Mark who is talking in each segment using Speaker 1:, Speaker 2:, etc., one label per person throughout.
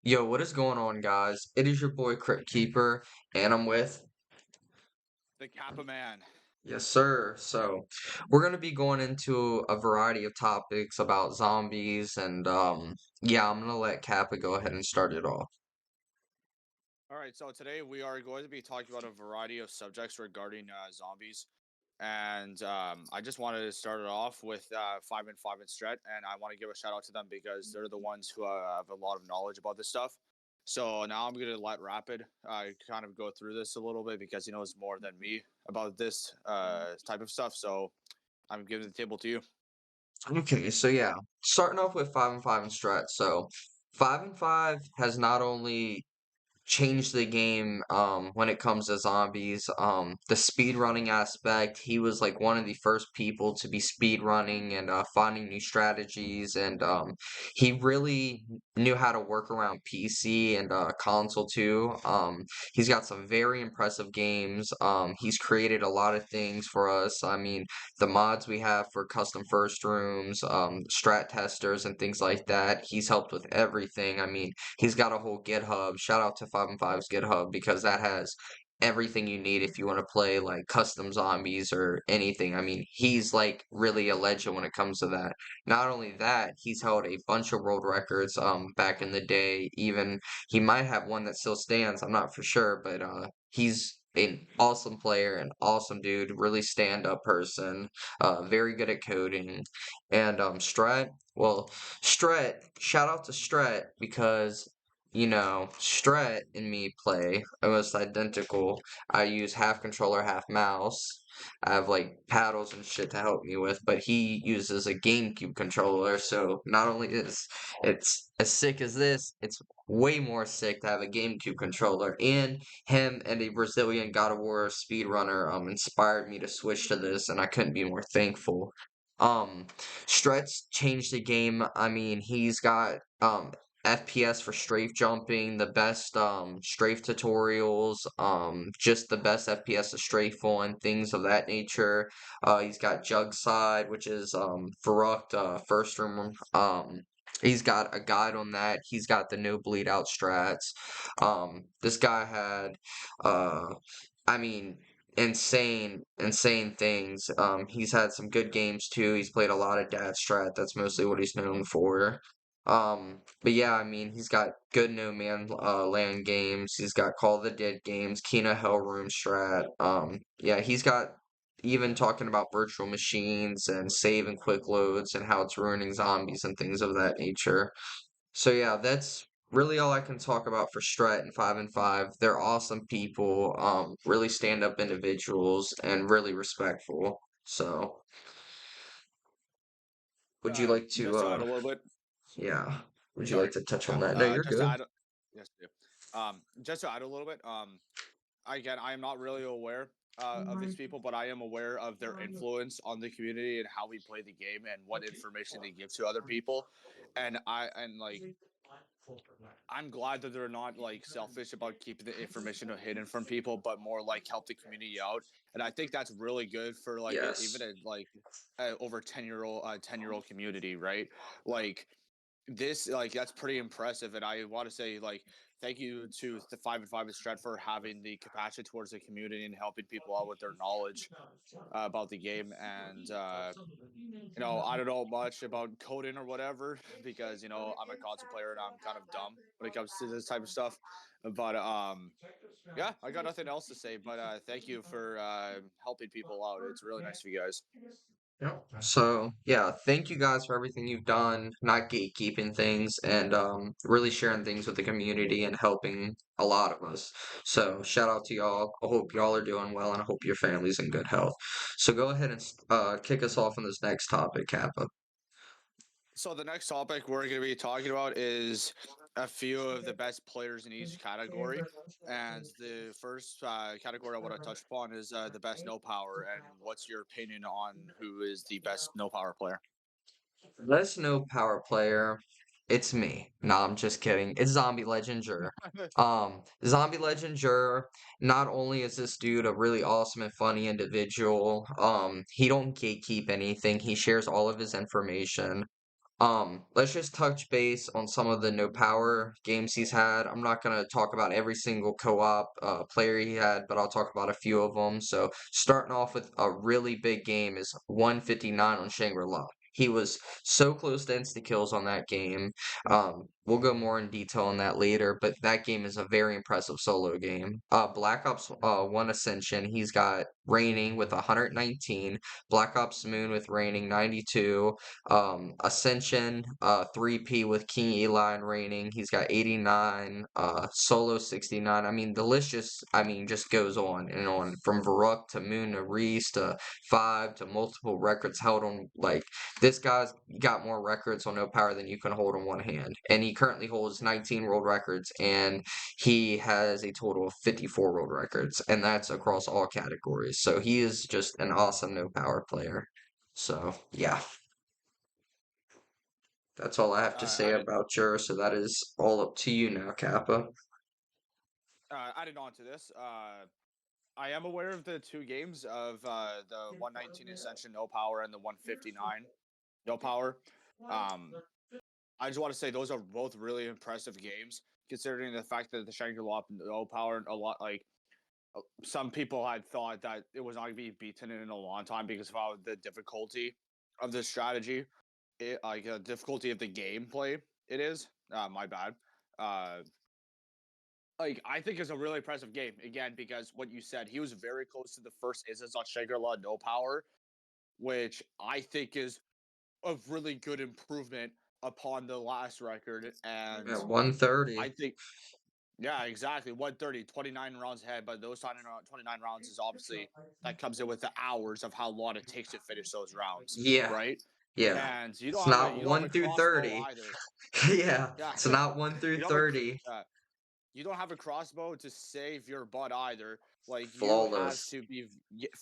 Speaker 1: Yo, what is going on, guys? It is your boy Crypt Keeper, and I'm with.
Speaker 2: The Kappa Man.
Speaker 1: Yes, sir. So, we're gonna be going into a variety of topics about zombies, and yeah, I'm gonna let Kappa go ahead and start it off.
Speaker 2: All right, so today we are going to be talking about a variety of subjects regarding zombies. And I just wanted to start it off with 5 and 5 and Stret, and I want to give a shout out to them because they're the ones who have a lot of knowledge about this stuff. So now I'm going to let Rapid kind of go through this a little bit because he knows more than me about this type of stuff. So I'm giving the table to you.
Speaker 1: Okay, so yeah, starting off with 5 and 5 and Strat. So, 5 and 5 has not only changed the game when it comes to zombies. The speed running aspect, he was like one of the first people to be speed running and finding new strategies, and he really knew how to work around PC and console too. He's got some very impressive games. He's created a lot of things for us. I mean, the mods we have for custom first rooms, strat testers, and things like that. He's helped with everything. I mean, he's got a whole GitHub. Shout out to 5 and 5's GitHub because that has everything you need if you want to play like custom zombies or anything. I mean, he's like really a legend when it comes to that. Not only that, he's held a bunch of world records back in the day. Even he might have one that still stands. I'm not for sure, but he's an awesome player, an awesome dude, really stand up person, very good at coding. And well, Stret, shout out to Stret because, Stret and me play almost identical. I use half controller, half mouse. I have like paddles and shit to help me with, but he uses a GameCube controller, so not only is it's as sick as this, it's way more sick to have a GameCube controller. And him and a Brazilian God of War speedrunner inspired me to switch to this, and I couldn't be more thankful. Um, Stretch changed the game. I mean, he's got FPS for strafe jumping, the best strafe tutorials, just the best FPS to strafe on, things of that nature. He's got Jug Side, which is Verruct first room. He's got a guide on that. He's got the no bleed out strats. This guy had I mean, insane things. He's had some good games too. He's played a lot of dad strat. That's mostly what he's known for. But yeah, I mean, he's got good No Man Land games. He's got Call of the Dead games, Kina Hellroom strat. Yeah, he's got even talking about virtual machines and save and quick loads and how it's ruining zombies and things of that nature. So yeah, that's really all I can talk about for Strat and 5 and 5. They're awesome people, really stand up individuals and really respectful. So would you like to
Speaker 2: Just to add a little bit,
Speaker 1: yeah. Would you like
Speaker 2: sorry,
Speaker 1: to touch on that? No, you're
Speaker 2: just to
Speaker 1: good.
Speaker 2: add, yes, I do. Just to add a little bit, again, I am not really aware of these people, but I am aware of their influence on the community and how we play the game and what information they give to other people. And I'm glad that they're not like selfish about keeping the information hidden from people, but more like help the community out. And I think that's really good for like even
Speaker 1: Yes.
Speaker 2: a like over 10-year old community, right? Like this like that's pretty impressive, and I want to say like thank you to the 5 and 5 and Strat for having the compassion towards the community and helping people out with their knowledge about the game. And I don't know much about coding or whatever because I'm a console player and I'm kind of dumb when it comes to this type of stuff. But yeah, I got nothing else to say. But thank you for helping people out. It's really nice of you guys.
Speaker 1: So yeah, thank you guys for everything you've done, not gatekeeping things and really sharing things with the community and helping a lot of us. So shout out to y'all. I hope y'all are doing well and I hope your family's in good health. So go ahead and kick us off on this next topic, Kappa.
Speaker 2: So the next topic we're going to be talking about is a few of the best players in each category. And the first category I want to touch upon is the best no power. And what's your opinion on who is the best no power player?
Speaker 1: Let's know power player. It's me. No, I'm just kidding. It's Zombie Legend Jur. Zombie Legend Jur, not only is this dude a really awesome and funny individual, he don't gatekeep anything. He shares all of his information. Let's just touch base on some of the no power games he's had. I'm not gonna talk about every single co-op player he had, but I'll talk about a few of them. So starting off with a really big game is 159 on Shangri-La. He was so close to insta kills on that game. We'll go more in detail on that later, but that game is a very impressive solo game. Black Ops 1 Ascension, he's got Raining with 119, Black Ops Moon with Raining 92, Ascension, 3P with King Eli and Reigning. He's got 89, Solo 69. I mean, the list just goes on and on. From Varuk to Moon to Reese to 5 to multiple records held on. Like, this guy's got more records on No Power than you can hold on one hand. And he currently holds 19 world records, and he has a total of 54 world records, and that's across all categories. So he is just an awesome No Power player. So, yeah. That's all I have to say
Speaker 2: I did
Speaker 1: about Jur, so that is all up to you now, Kappa.
Speaker 2: added on to this. I am aware of the two games of the 119 Ascension no power and the 159 no power. Um, I just want to say those are both really impressive games, considering the fact that the Shangri-La no power a lot like some people had thought that it was not going to be beaten in a long time because of how the difficulty of the strategy, like the difficulty of the gameplay. It is my bad. Uh, like I think it's a really impressive game again because what you said, he was very close to the first instance on Shangri-La no power, which I think is a really good improvement upon the last record. And
Speaker 1: At 130.
Speaker 2: I think, yeah, exactly. 130, 29 rounds ahead, but those 29 rounds is obviously that comes in with the hours of how long it takes to finish those rounds,
Speaker 1: Yeah,
Speaker 2: right?
Speaker 1: yeah.
Speaker 2: And
Speaker 1: It's not
Speaker 2: you don't have
Speaker 1: 1
Speaker 2: a
Speaker 1: through
Speaker 2: crossbow
Speaker 1: 30.
Speaker 2: either.
Speaker 1: Yeah,
Speaker 2: Yeah,
Speaker 1: it's not 1
Speaker 2: you
Speaker 1: through
Speaker 2: don't have
Speaker 1: 30.
Speaker 2: you don't have a crossbow to save your butt either. Like you have
Speaker 1: Flawless.
Speaker 2: to be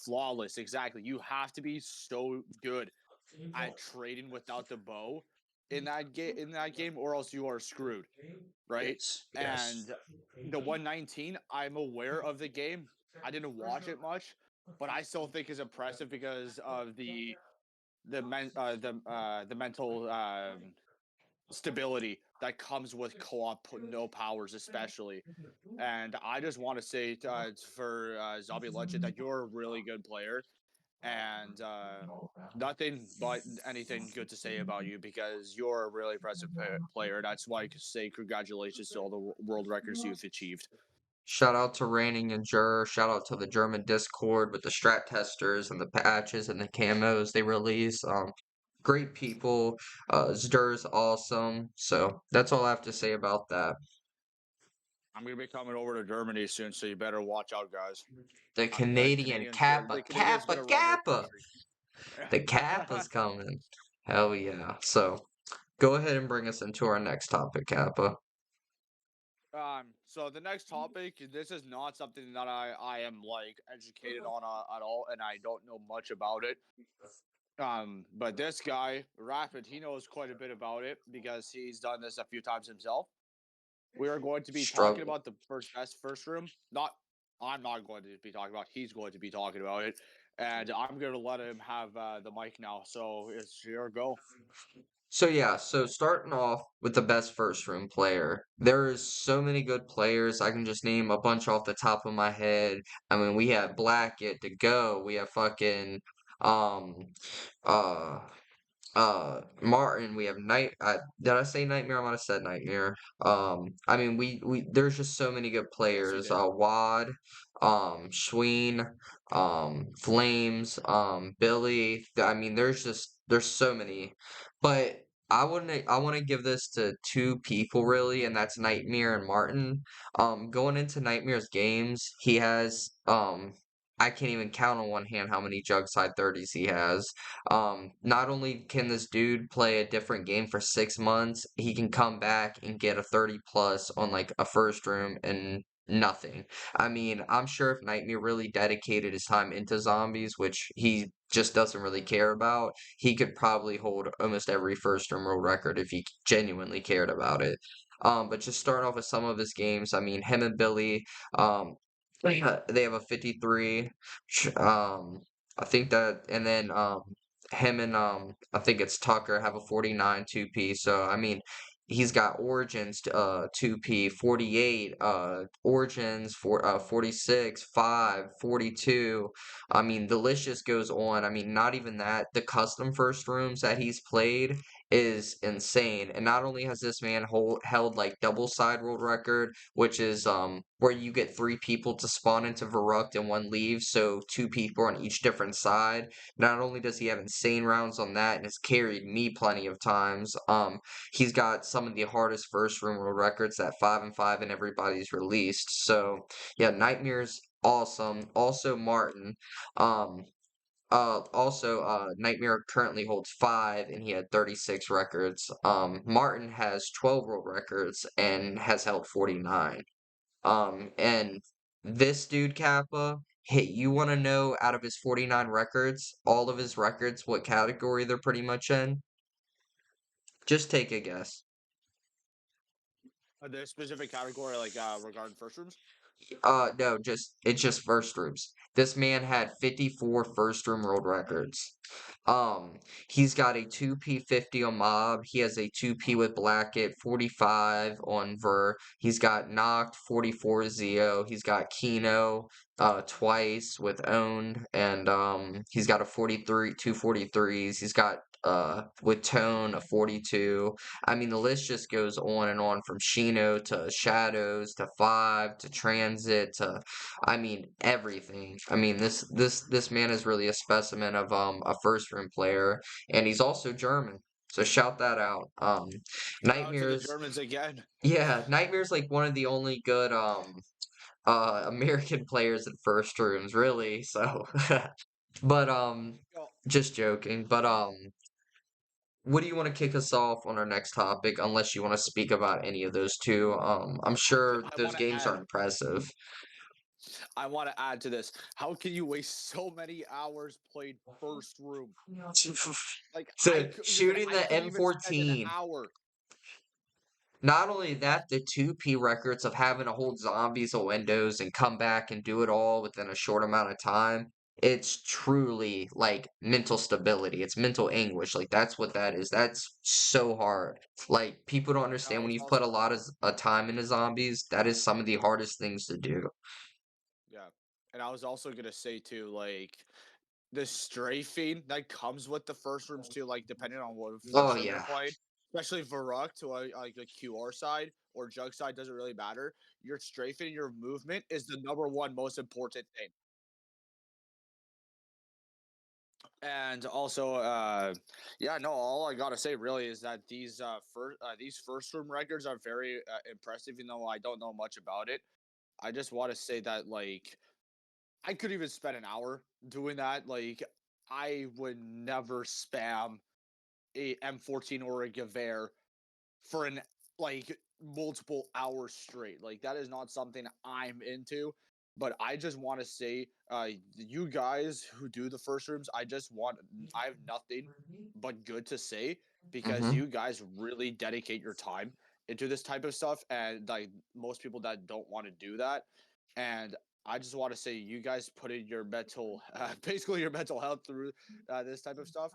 Speaker 2: flawless. Exactly. You have to be so good at trading without the bow in that game, or else you are screwed, right?
Speaker 1: Yes, yes.
Speaker 2: And the 119, I'm aware of the game. I didn't watch it much, but I still think is impressive because of the mental stability that comes with co-op no powers, especially. And I just want to say for Zombie Legend that you're a really good player, and nothing but anything good to say about you because you're a really impressive player. That's why I can say congratulations to all the world records you've achieved.
Speaker 1: Shout out to Raining and Jur. Shout out to the German Discord with the strat testers and the patches and the camos they release. Great people. Zdur's awesome. So that's all I have to say about that.
Speaker 2: I'm gonna be coming over to Germany soon, so you better watch out, guys.
Speaker 1: The
Speaker 2: The
Speaker 1: Canadian
Speaker 2: Canadians,
Speaker 1: Kappa,
Speaker 2: the Canadians
Speaker 1: Kappa,
Speaker 2: better run their
Speaker 1: Kappa.
Speaker 2: country.
Speaker 1: The Kappa's coming. Hell yeah. So go ahead and bring us into our next topic, Kappa.
Speaker 2: So the next topic, this is not something that I am like educated on at all, and I don't know much about it. But this guy, Rapid, he knows quite a bit about it because he's done this a few times himself. We are going to be talking
Speaker 1: Struggle.
Speaker 2: about the best first room. Not, I'm not going to be talking about. He's going to be talking about it, and I'm going to let him have the mic now. So it's your go.
Speaker 1: So yeah, so starting off with the best first room player, there is so many good players. I can just name a bunch off the top of my head. I mean, we have Blackett to go. We have fucking um uh Martin, we have did I say Nightmare? I might have said Nightmare. I mean we there's just so many good
Speaker 2: Yes, you
Speaker 1: players.
Speaker 2: did.
Speaker 1: Wad, Schween, Flames, Billy. I mean there's so many. But I want to give this to two people really, and that's Nightmare and Martin. Going into Nightmare's games, he has I can't even count on one hand how many jug side 30s he has. Not only can this dude play a different game for 6 months, he can come back and get a 30 plus on like a first room and nothing. I mean, I'm sure if Nightmare really dedicated his time into zombies, which he just doesn't really care about, he could probably hold almost every first room world record if he genuinely cared about it. But just starting off with some of his games, I mean, him and Billy, they have a 53. I think that, and then him and I think it's Tucker have a 49 2P. So I mean, he's got Origins 2P, 48 Origins for 46, 5, 42. I mean, the list just goes on. I mean, not even that. The custom first rooms that he's played is insane. And not only has this man held like double side world record, which is where you get three people to spawn into Verruct and one leaves, so two people on each different side. Not only does he have insane rounds on that and has carried me plenty of times, he's got some of the hardest first room world records at 5 and 5 and everybody's released. So yeah, Nightmare's awesome. Also Martin. Um Nightmare currently holds 5 and he had 36 records. Martin has 12 world records and has held 49. And this dude, Kappa, hey, you want to know out of his 49 records, all of his records, what category they're pretty much in? Just take a guess.
Speaker 2: The specific category, like regarding first rooms.
Speaker 1: No, it's just first rooms. This man had 54 first room world records. He's got a 2P 50 on Mob. He has a 2P with Blackett, 45 on Ver. He's got Knocked, 44 Zeo. He's got Kino, twice with Owned, and he's got a 43, two 43s. He's got with Tone a 42. I mean, the list just goes on and on from Shino to Shadows to Five to Transit to, I mean, everything. I mean, this man is really a specimen of a first room player, and he's also German. So shout that out.
Speaker 2: Shout out to the
Speaker 1: Nightmares,
Speaker 2: Germans again.
Speaker 1: yeah, Nightmares like one of the only good American players in first rooms, really. So, but
Speaker 2: Yo,
Speaker 1: just joking. But what do you want to kick us off on our next topic, unless you want to speak about any of those two? I'm sure
Speaker 2: I
Speaker 1: those
Speaker 2: want to
Speaker 1: games are
Speaker 2: add.
Speaker 1: impressive.
Speaker 2: I want to add to this. How can you waste so many hours played first room? Like
Speaker 1: So shooting
Speaker 2: I
Speaker 1: the
Speaker 2: couldn't even spend an
Speaker 1: M14.
Speaker 2: hour.
Speaker 1: Not only that, the 2P records of having to hold zombies or windows and come back and do it all within a short amount of time. It's truly like mental stability. It's mental anguish. Like that's what that is. That's so hard. Like people don't
Speaker 2: I
Speaker 1: understand when
Speaker 2: was
Speaker 1: you've
Speaker 2: also
Speaker 1: put a lot of time into zombies, that is some of the hardest things to do.
Speaker 2: yeah, and I was also gonna say too, like the strafing that comes with the first rooms too, like depending on what
Speaker 1: Oh
Speaker 2: first room you're
Speaker 1: yeah.
Speaker 2: playing, especially Varuk to like a QR side or Jug side doesn't really matter. Your strafing and your movement is the number one most important thing. And also, yeah, no, all I gotta say really is that these first room records are very impressive. Even though I don't know much about it, I just want to say that like I could even spend an hour doing that. Like I would never spam a M14 or a Gewehr for an like multiple hours straight. Like that is not something I'm into. But I just want to say, you guys who do the first rooms, I have nothing but good to say because
Speaker 1: Mm-hmm.
Speaker 2: you guys really dedicate your time into this type of stuff, and like most people that don't want to do that, and I just want to say you guys put in your basically your mental health through this type of stuff.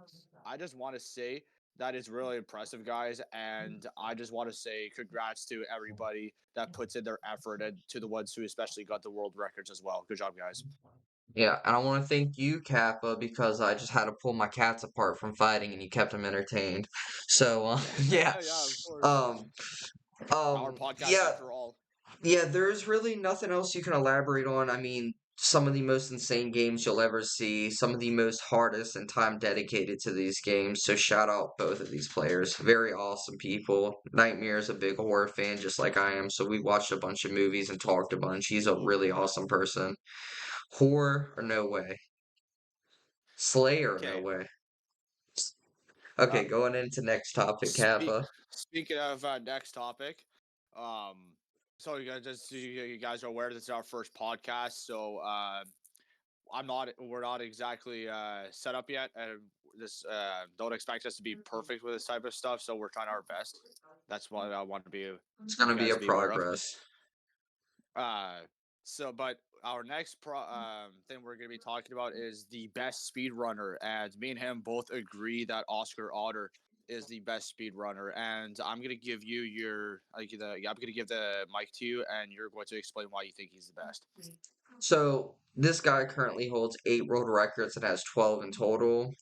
Speaker 2: I just want to say that is really impressive, guys. And I just want to say congrats to everybody that puts in their effort and to the ones who especially got the world records as well. Good job, guys.
Speaker 1: Yeah, and I want to thank you, Kappa, because I just had to pull my cats apart from fighting, and you kept them entertained. So, yeah,
Speaker 2: Yeah, of course.
Speaker 1: um,
Speaker 2: Our podcast,
Speaker 1: yeah,
Speaker 2: after all.
Speaker 1: yeah. There's really nothing else you can elaborate on. I mean, some of the most insane games you'll ever see, some of the most hardest and time dedicated to these games. So, shout out both of these players. Very awesome people. Nightmare is a big horror fan, just like I am. So, we watched a bunch of movies and talked a bunch. He's a really awesome person. Horror or no way. Slayer, no
Speaker 2: Okay.
Speaker 1: way.
Speaker 2: Uh,
Speaker 1: Okay, going into next topic,
Speaker 2: speak.
Speaker 1: Kappa.
Speaker 2: Speaking of next topic, um, so you guys are aware this is our first podcast, so we're not exactly set up yet, and this don't expect us to be perfect with this type of stuff. So we're trying our best. That's what I want to be
Speaker 1: It's
Speaker 2: you
Speaker 1: gonna be
Speaker 2: guys
Speaker 1: a
Speaker 2: to be aware of.
Speaker 1: progress.
Speaker 2: Uh, But our next thing we're going to be talking about is the best speed runner, and me and him both agree that Oscar Otter is the best speed runner. And I'm going to give you I'm going to give the mic to you, and you're going to explain why you think he's the best.
Speaker 1: So this guy currently holds 8 world records and has 12 in total.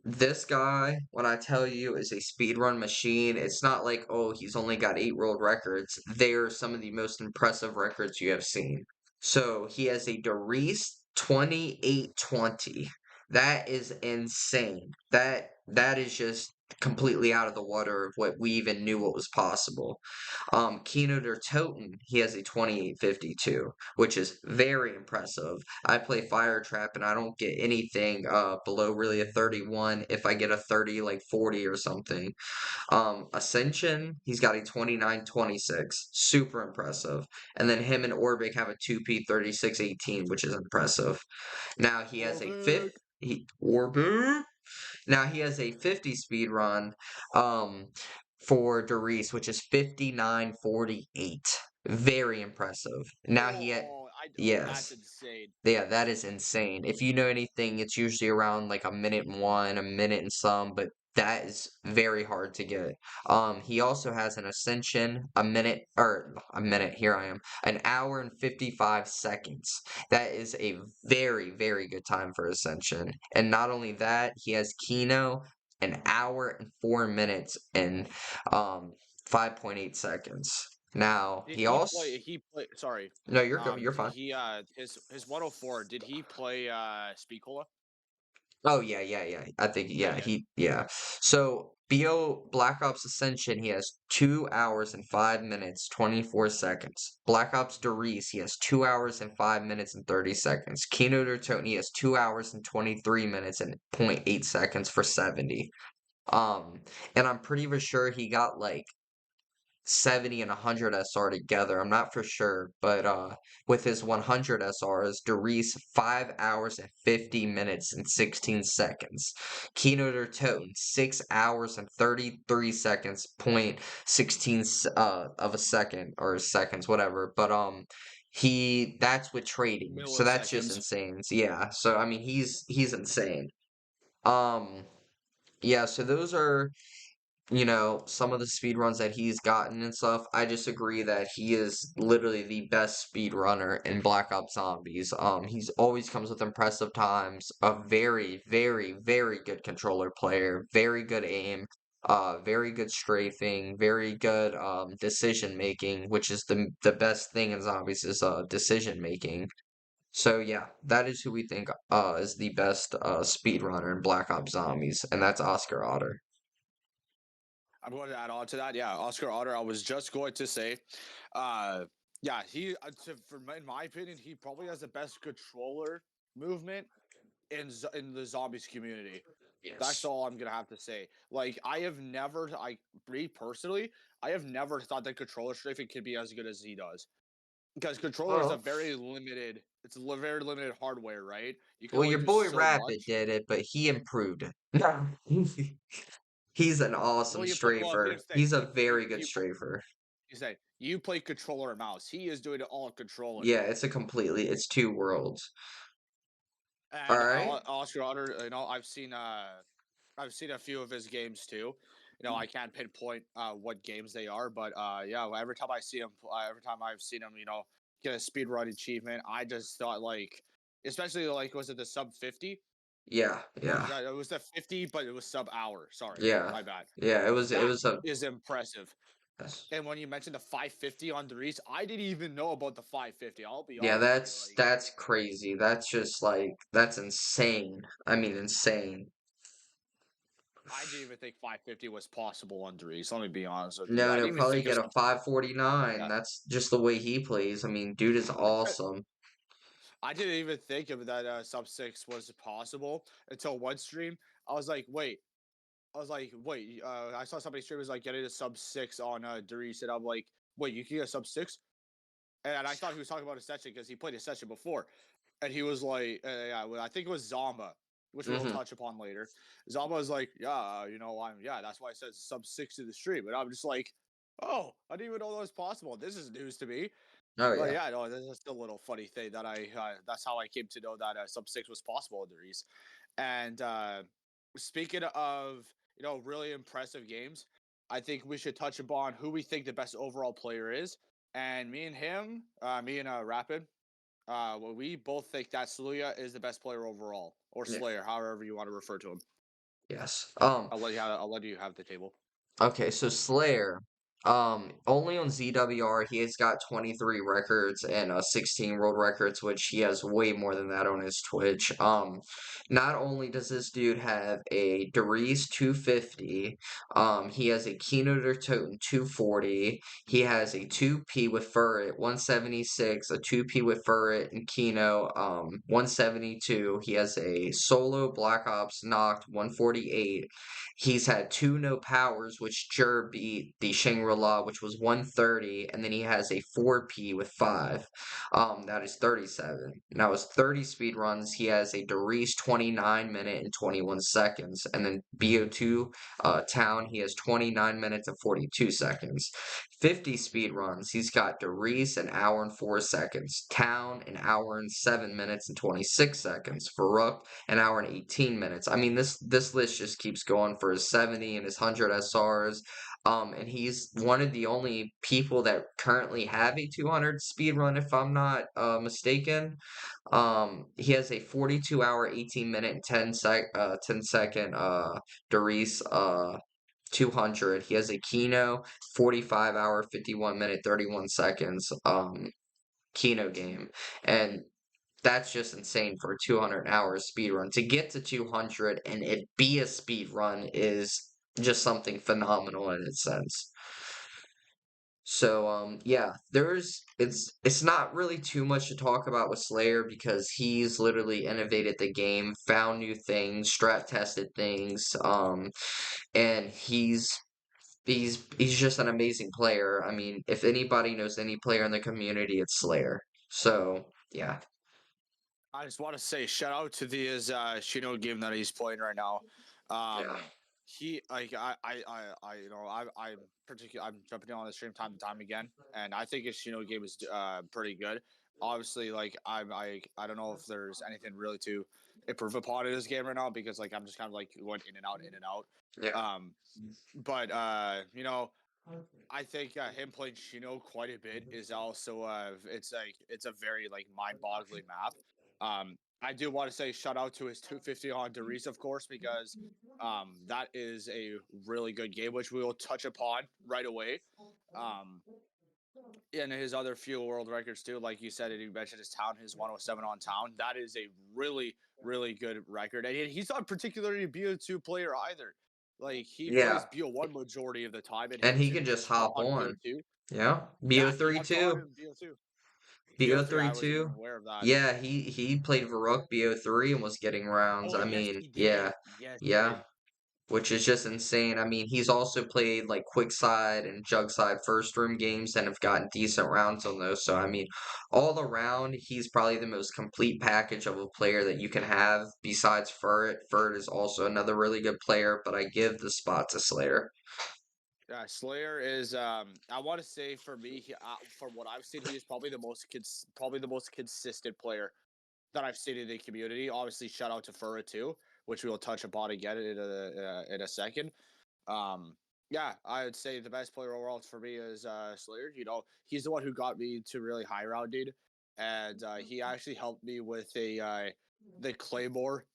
Speaker 1: This guy, when I tell you, is a speedrun machine. It's not like, oh, he's only got 8 world records. They are some of the most impressive records you have seen. So he has a Darius 2820. That is insane. That is just completely out of the water of what we even knew what was possible. Keno der Toten, he has a 2852, which is very impressive. I play Fire Trap and I don't get anything below really a 31. If I get a 30, like 40 or something. Ascension, he's got a 2926, super impressive. And then him and Orbic have a 2P 3618, which is impressive. Now he has a fifth.
Speaker 2: Orbic.
Speaker 1: Orbic. Now he has a 50 speed run for Darius, which is 5948. Very impressive. Now he had
Speaker 2: That's
Speaker 1: yes.
Speaker 2: insane.
Speaker 1: Yeah, that is insane. If you know anything, it's usually around like a minute and one, a minute and some, but that is very hard to get. He also has an ascension, a minute, here I am, an hour and 55 seconds. That is a very, very good time for ascension. And not only that, he has Kino, an hour and 4 minutes and 5.8 seconds. Now,
Speaker 2: Did
Speaker 1: he
Speaker 2: he
Speaker 1: also
Speaker 2: play? He play. Sorry.
Speaker 1: no, you're
Speaker 2: Did
Speaker 1: fine.
Speaker 2: he? His 104. Did he play Speed Cola?
Speaker 1: Oh yeah, yeah, yeah. I think
Speaker 2: Yeah,
Speaker 1: yeah,
Speaker 2: yeah.
Speaker 1: yeah. So BO Black Ops Ascension, he has 2 hours and 5 minutes, 24 seconds. Black Ops Darius, he has 2 hours and 5 minutes and 30 seconds. Kino der Toten, he has 2 hours and 23 minutes and .8 seconds for 70. Um, and I'm pretty for sure he got like 70 and 100 SR together. I'm not for sure, but with his 100 SRs, Darius 5 hours and 50 minutes and 16 seconds. Kino der Toten 6 hours and 33 seconds, point 16 of a second or seconds, whatever. But that's with trading, so that's just
Speaker 2: Milliseconds.
Speaker 1: insane. So, yeah, so I mean he's insane. Um, yeah, so those are some of the speed runs that he's gotten and stuff. I just agree that he is literally the best speed runner in Black Ops Zombies. He's always comes with impressive times, a very, very, very good controller player, very good aim, very good strafing, very good decision making, which is the best thing in Zombies is decision making. So yeah, that is who we think is the best speed runner in Black Ops Zombies, and that's Oscar Otter.
Speaker 2: I'm going to add on to that. Yeah, Oscar Otter. I was just going to say, uh, yeah, in my opinion, he probably has the best controller movement in the zombies community. That's
Speaker 1: Yes.
Speaker 2: all I'm gonna have to say. Like, me personally, I have never thought that controller strafing could be as good as he does. Because controller is a
Speaker 1: Well,
Speaker 2: very limited, very limited hardware, right? You can
Speaker 1: well,
Speaker 2: only
Speaker 1: your
Speaker 2: do
Speaker 1: boy
Speaker 2: so
Speaker 1: Rapid
Speaker 2: much.
Speaker 1: did it, but he improved it. No. He's an awesome
Speaker 2: Well,
Speaker 1: strafer.
Speaker 2: here's the thing.
Speaker 1: He's a very good
Speaker 2: You
Speaker 1: strafer.
Speaker 2: you say you play controller and mouse. He is doing it all controller.
Speaker 1: Yeah, it's two worlds. All
Speaker 2: And
Speaker 1: right.
Speaker 2: Oscar Otter, I've seen a few of his games too. I can't pinpoint what games they are, but yeah, every time I see him, every time I've seen him, get a speed run achievement, I just thought like, especially like, was it the sub 50?
Speaker 1: Yeah,
Speaker 2: Or
Speaker 1: yeah,
Speaker 2: it was the 50, but it was sub hour. Sorry,
Speaker 1: yeah,
Speaker 2: my bad.
Speaker 1: yeah. It
Speaker 2: That
Speaker 1: was a
Speaker 2: is impressive.
Speaker 1: yes.
Speaker 2: And when you mentioned the 550 on Dries, I didn't even know about the 550. I'll be
Speaker 1: Yeah,
Speaker 2: honest with you. Like,
Speaker 1: that's crazy. That's just like that's insane. I mean, insane.
Speaker 2: I didn't even think 550 was possible on Dries. Let me be honest with you.
Speaker 1: No,
Speaker 2: I
Speaker 1: no,
Speaker 2: didn't even
Speaker 1: probably
Speaker 2: think of
Speaker 1: get a
Speaker 2: something.
Speaker 1: 549.
Speaker 2: Yeah.
Speaker 1: That's just the way he plays. I mean, dude is awesome.
Speaker 2: I didn't even think of that sub six was possible until one stream. I was like, wait. I was like, wait. I saw somebody stream was like getting a sub six on Dries, and I'm like, wait, you can get a sub six? And I thought he was talking about a session because he played a session before, and he was like, yeah, well, I think it was Zomba, which we'll
Speaker 1: Hmm.
Speaker 2: touch upon later. Zomba was like, yeah, that's why I said sub six to the stream, and I'm just like, oh, I didn't even know that was possible. This is news to me.
Speaker 1: Oh
Speaker 2: But
Speaker 1: yeah.
Speaker 2: yeah, no, that's just a little funny thing that that's how I came to know that sub six was possible in the East. And speaking of really impressive games, I think we should touch upon who we think the best overall player is. And me and Rapid, well, we both think that Saluya is the best player overall, or
Speaker 1: Yeah.
Speaker 2: Slayer, however you want to refer to him.
Speaker 1: Yes.
Speaker 2: I'll let you have the table.
Speaker 1: Okay, so Slayer, only on ZWR, he has got 23 records and 16 world records, which he has way more than that on his Twitch. Not only does this dude have a Darius 250, he has a Kino der Toten 240, he has a 2P with Furret 176, a 2P with Furret and Kino 172, he has a solo Black Ops knocked 148. He's had two no powers, which Jur beat the Shangri-La, which was 130, and then he has a 4P with 5. That is 37. Now his 30 speed runs, he has a Darius 29 minute and 21 seconds, and then BO2 Town, he has 29 minutes and 42 seconds. 50 speed runs, he's got Darius an hour and 4 seconds, Town an hour and 7 minutes and 26 seconds, Farouk an hour and 18 minutes. I mean, this list just keeps going for his 70 and his 100 SRs. And he's one of the only people that currently have a 200 speed run, if I'm not mistaken. He has a 42 hour, 18 minute, and 10 second Darius 200. He has a Kino 45 hour, 51 minute, 31 seconds Kino game. And that's just insane for a 200 hour speed run. To get to 200 and it be a speed run is just something phenomenal in its sense. So yeah, it's not really too much to talk about with Slayer because he's literally innovated the game, found new things, strat tested things, and he's just an amazing player. I mean, if anybody knows any player in the community, it's Slayer. So yeah.
Speaker 2: I just want to say shout out to the his Shino game that he's playing right now.
Speaker 1: Yeah.
Speaker 2: He like I I'm particular I'm jumping in on the stream time and time again, and I think his Shino game is pretty good. Obviously, like I don't know if there's anything really to improve upon in this game right now because like I'm just kind of like going in and out, in and out.
Speaker 1: Yeah.
Speaker 2: Um, but I think him playing Shino quite a bit is also it's a very like mind-boggling map. I do want to say shout out to his 250 on Darius, of course, because that is a really good game, which we will touch upon right away. Um, and his other few world records too, like you said, and you mentioned his town, his 107 on town. That is a really good record, and he's not particularly a BO2 player either. Like he
Speaker 1: Yeah.
Speaker 2: plays BO1 majority of the time and
Speaker 1: And he
Speaker 2: hits
Speaker 1: can
Speaker 2: his
Speaker 1: just
Speaker 2: stuff
Speaker 1: hop
Speaker 2: on
Speaker 1: on.
Speaker 2: BO2.
Speaker 1: Yeah.
Speaker 2: Yeah, he
Speaker 1: BO3
Speaker 2: hops on
Speaker 1: too.
Speaker 2: in BO2. BO3,
Speaker 1: BO3
Speaker 2: I wasn't even
Speaker 1: too.
Speaker 2: aware of that.
Speaker 1: Yeah, he played Varrock BO3 and was getting rounds.
Speaker 2: Oh
Speaker 1: I
Speaker 2: yes,
Speaker 1: mean,
Speaker 2: he
Speaker 1: yeah.
Speaker 2: did. Yes, he
Speaker 1: Yeah.
Speaker 2: did.
Speaker 1: Which is just insane. I mean, he's also played like Quickside and Jugside first room games and have gotten decent rounds on those. So I mean, all around, he's probably the most complete package of a player that you can have besides Furt. Furt is also another really good player, but I give the spot to Slayer.
Speaker 2: Yeah, Slayer is. I want to say for me, from what I've seen, he is probably the most consistent player that I've seen in the community. Obviously, shout out to Fura too, which we will touch upon again in a second. Um, yeah, I would say the best player overall for me is Slayer. You know, he's the one who got me to really high rounding, and he actually helped me with the Claymore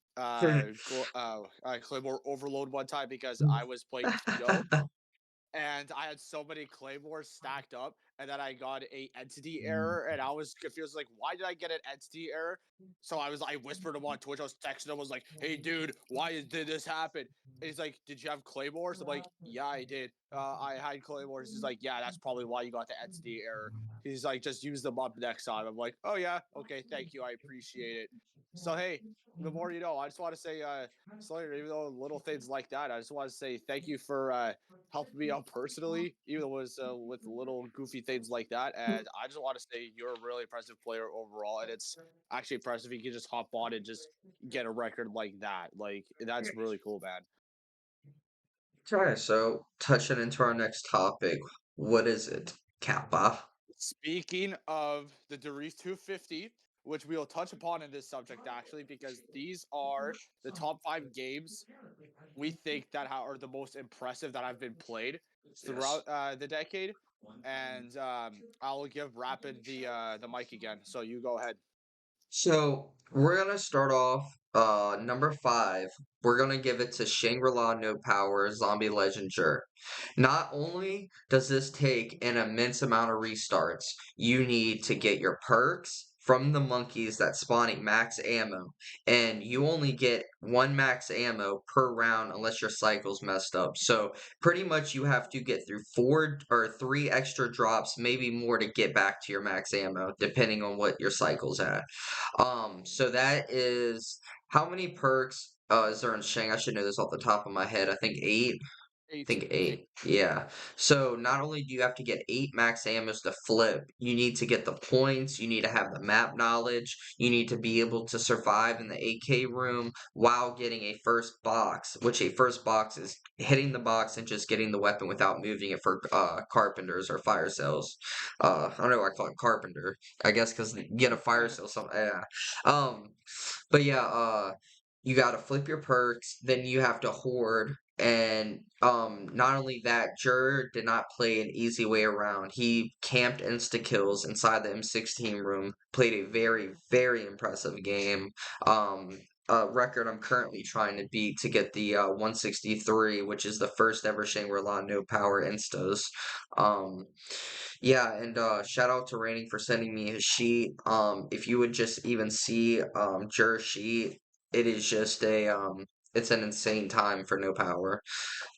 Speaker 2: Claymore overload one time because I was playing Keto and I had so many claymores stacked up, and then I got a entity error, and I was confused, like, why did I get an entity error? So I whispered him on Twitch, I was texting him, I was like, hey dude, did this happen? And he's like, did you have claymores? I'm like, yeah, I did. I had claymores. He's like, yeah, that's probably why you got the entity error. He's like, just use them up next time. I'm like, oh yeah, okay, thank you, I appreciate it. So hey, the more you know. I just want to say, Slayer, even though little things like that, I just want to say thank you for helped me out personally, even though it was with little goofy things like that. And I just want to say you're a really impressive player overall, and it's actually impressive you can just hop on and just get a record like that. Like that's really cool, man.
Speaker 1: Okay, so touching into our next topic, what is it? Kappa.
Speaker 2: Speaking of the Doritos 250, which we'll touch upon in this subject actually, because these are the top 5 games we think that are the most impressive that have been played
Speaker 1: Yes.
Speaker 2: throughout the decade. And I'll give Rapid the mic again. So you go ahead.
Speaker 1: So we're gonna start off number 5. We're gonna give it to Shangri-La No Power Zombie Legendure. Not only does this take an immense amount of restarts, you need to get your perks from the monkeys that spawn at max ammo, and you only get 1 max ammo per round unless your cycle's messed up. So pretty much you have to get through 4 or 3 extra drops, maybe more, to get back to your max ammo, depending on what your cycle's at. So that is how many perks is there in Shang? I should know this off the top of my head. I think 8.
Speaker 2: Eight.
Speaker 1: Think 8. Yeah. So not only do you have to get 8 max ammos to flip, you need to get the points, you need to have the map knowledge, you need to be able to survive in the AK room while getting a first box, which a first box is hitting the box and just getting the weapon without moving it for carpenters or fire sales. I don't know why I call it carpenter. I guess because you get a fire sale, something. Yeah. Um, but yeah, you gotta flip your perks, then you have to hoard, and not only that, Jur did not play an easy way around. He camped insta kills inside the M16 room, played a very, very impressive game. A record I'm currently trying to beat to get the 163, which is the first ever Shangri-La No Power instas. Um, yeah, and shout out to Raining for sending me his sheet. If you would just even see Jur's sheet, it is just it's an insane time for No Power.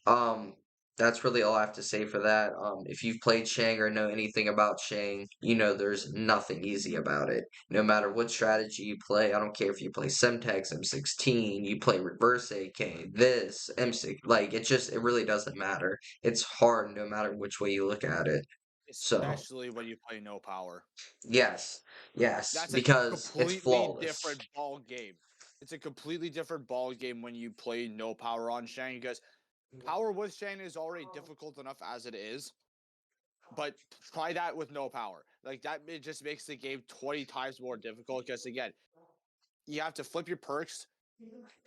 Speaker 1: Um, that's really all I have to say for that. If you've played Shang or know anything about Shang, you know there's nothing easy about it. No matter what strategy you play, I don't care if you play Semtex, M16, you play reverse AK, this, M6, like it really doesn't matter. It's hard no matter which way you look at it. So,
Speaker 2: Especially when you play no power.
Speaker 1: yes, yes,
Speaker 2: That's a
Speaker 1: because it's
Speaker 2: completely
Speaker 1: flawless.
Speaker 2: different ball game. It's a completely different ball game when you play no power on Shang because power with Shang is already difficult enough as it is. But try that with no power. Like that, it just makes the game 20 times more difficult because again, you have to flip your perks,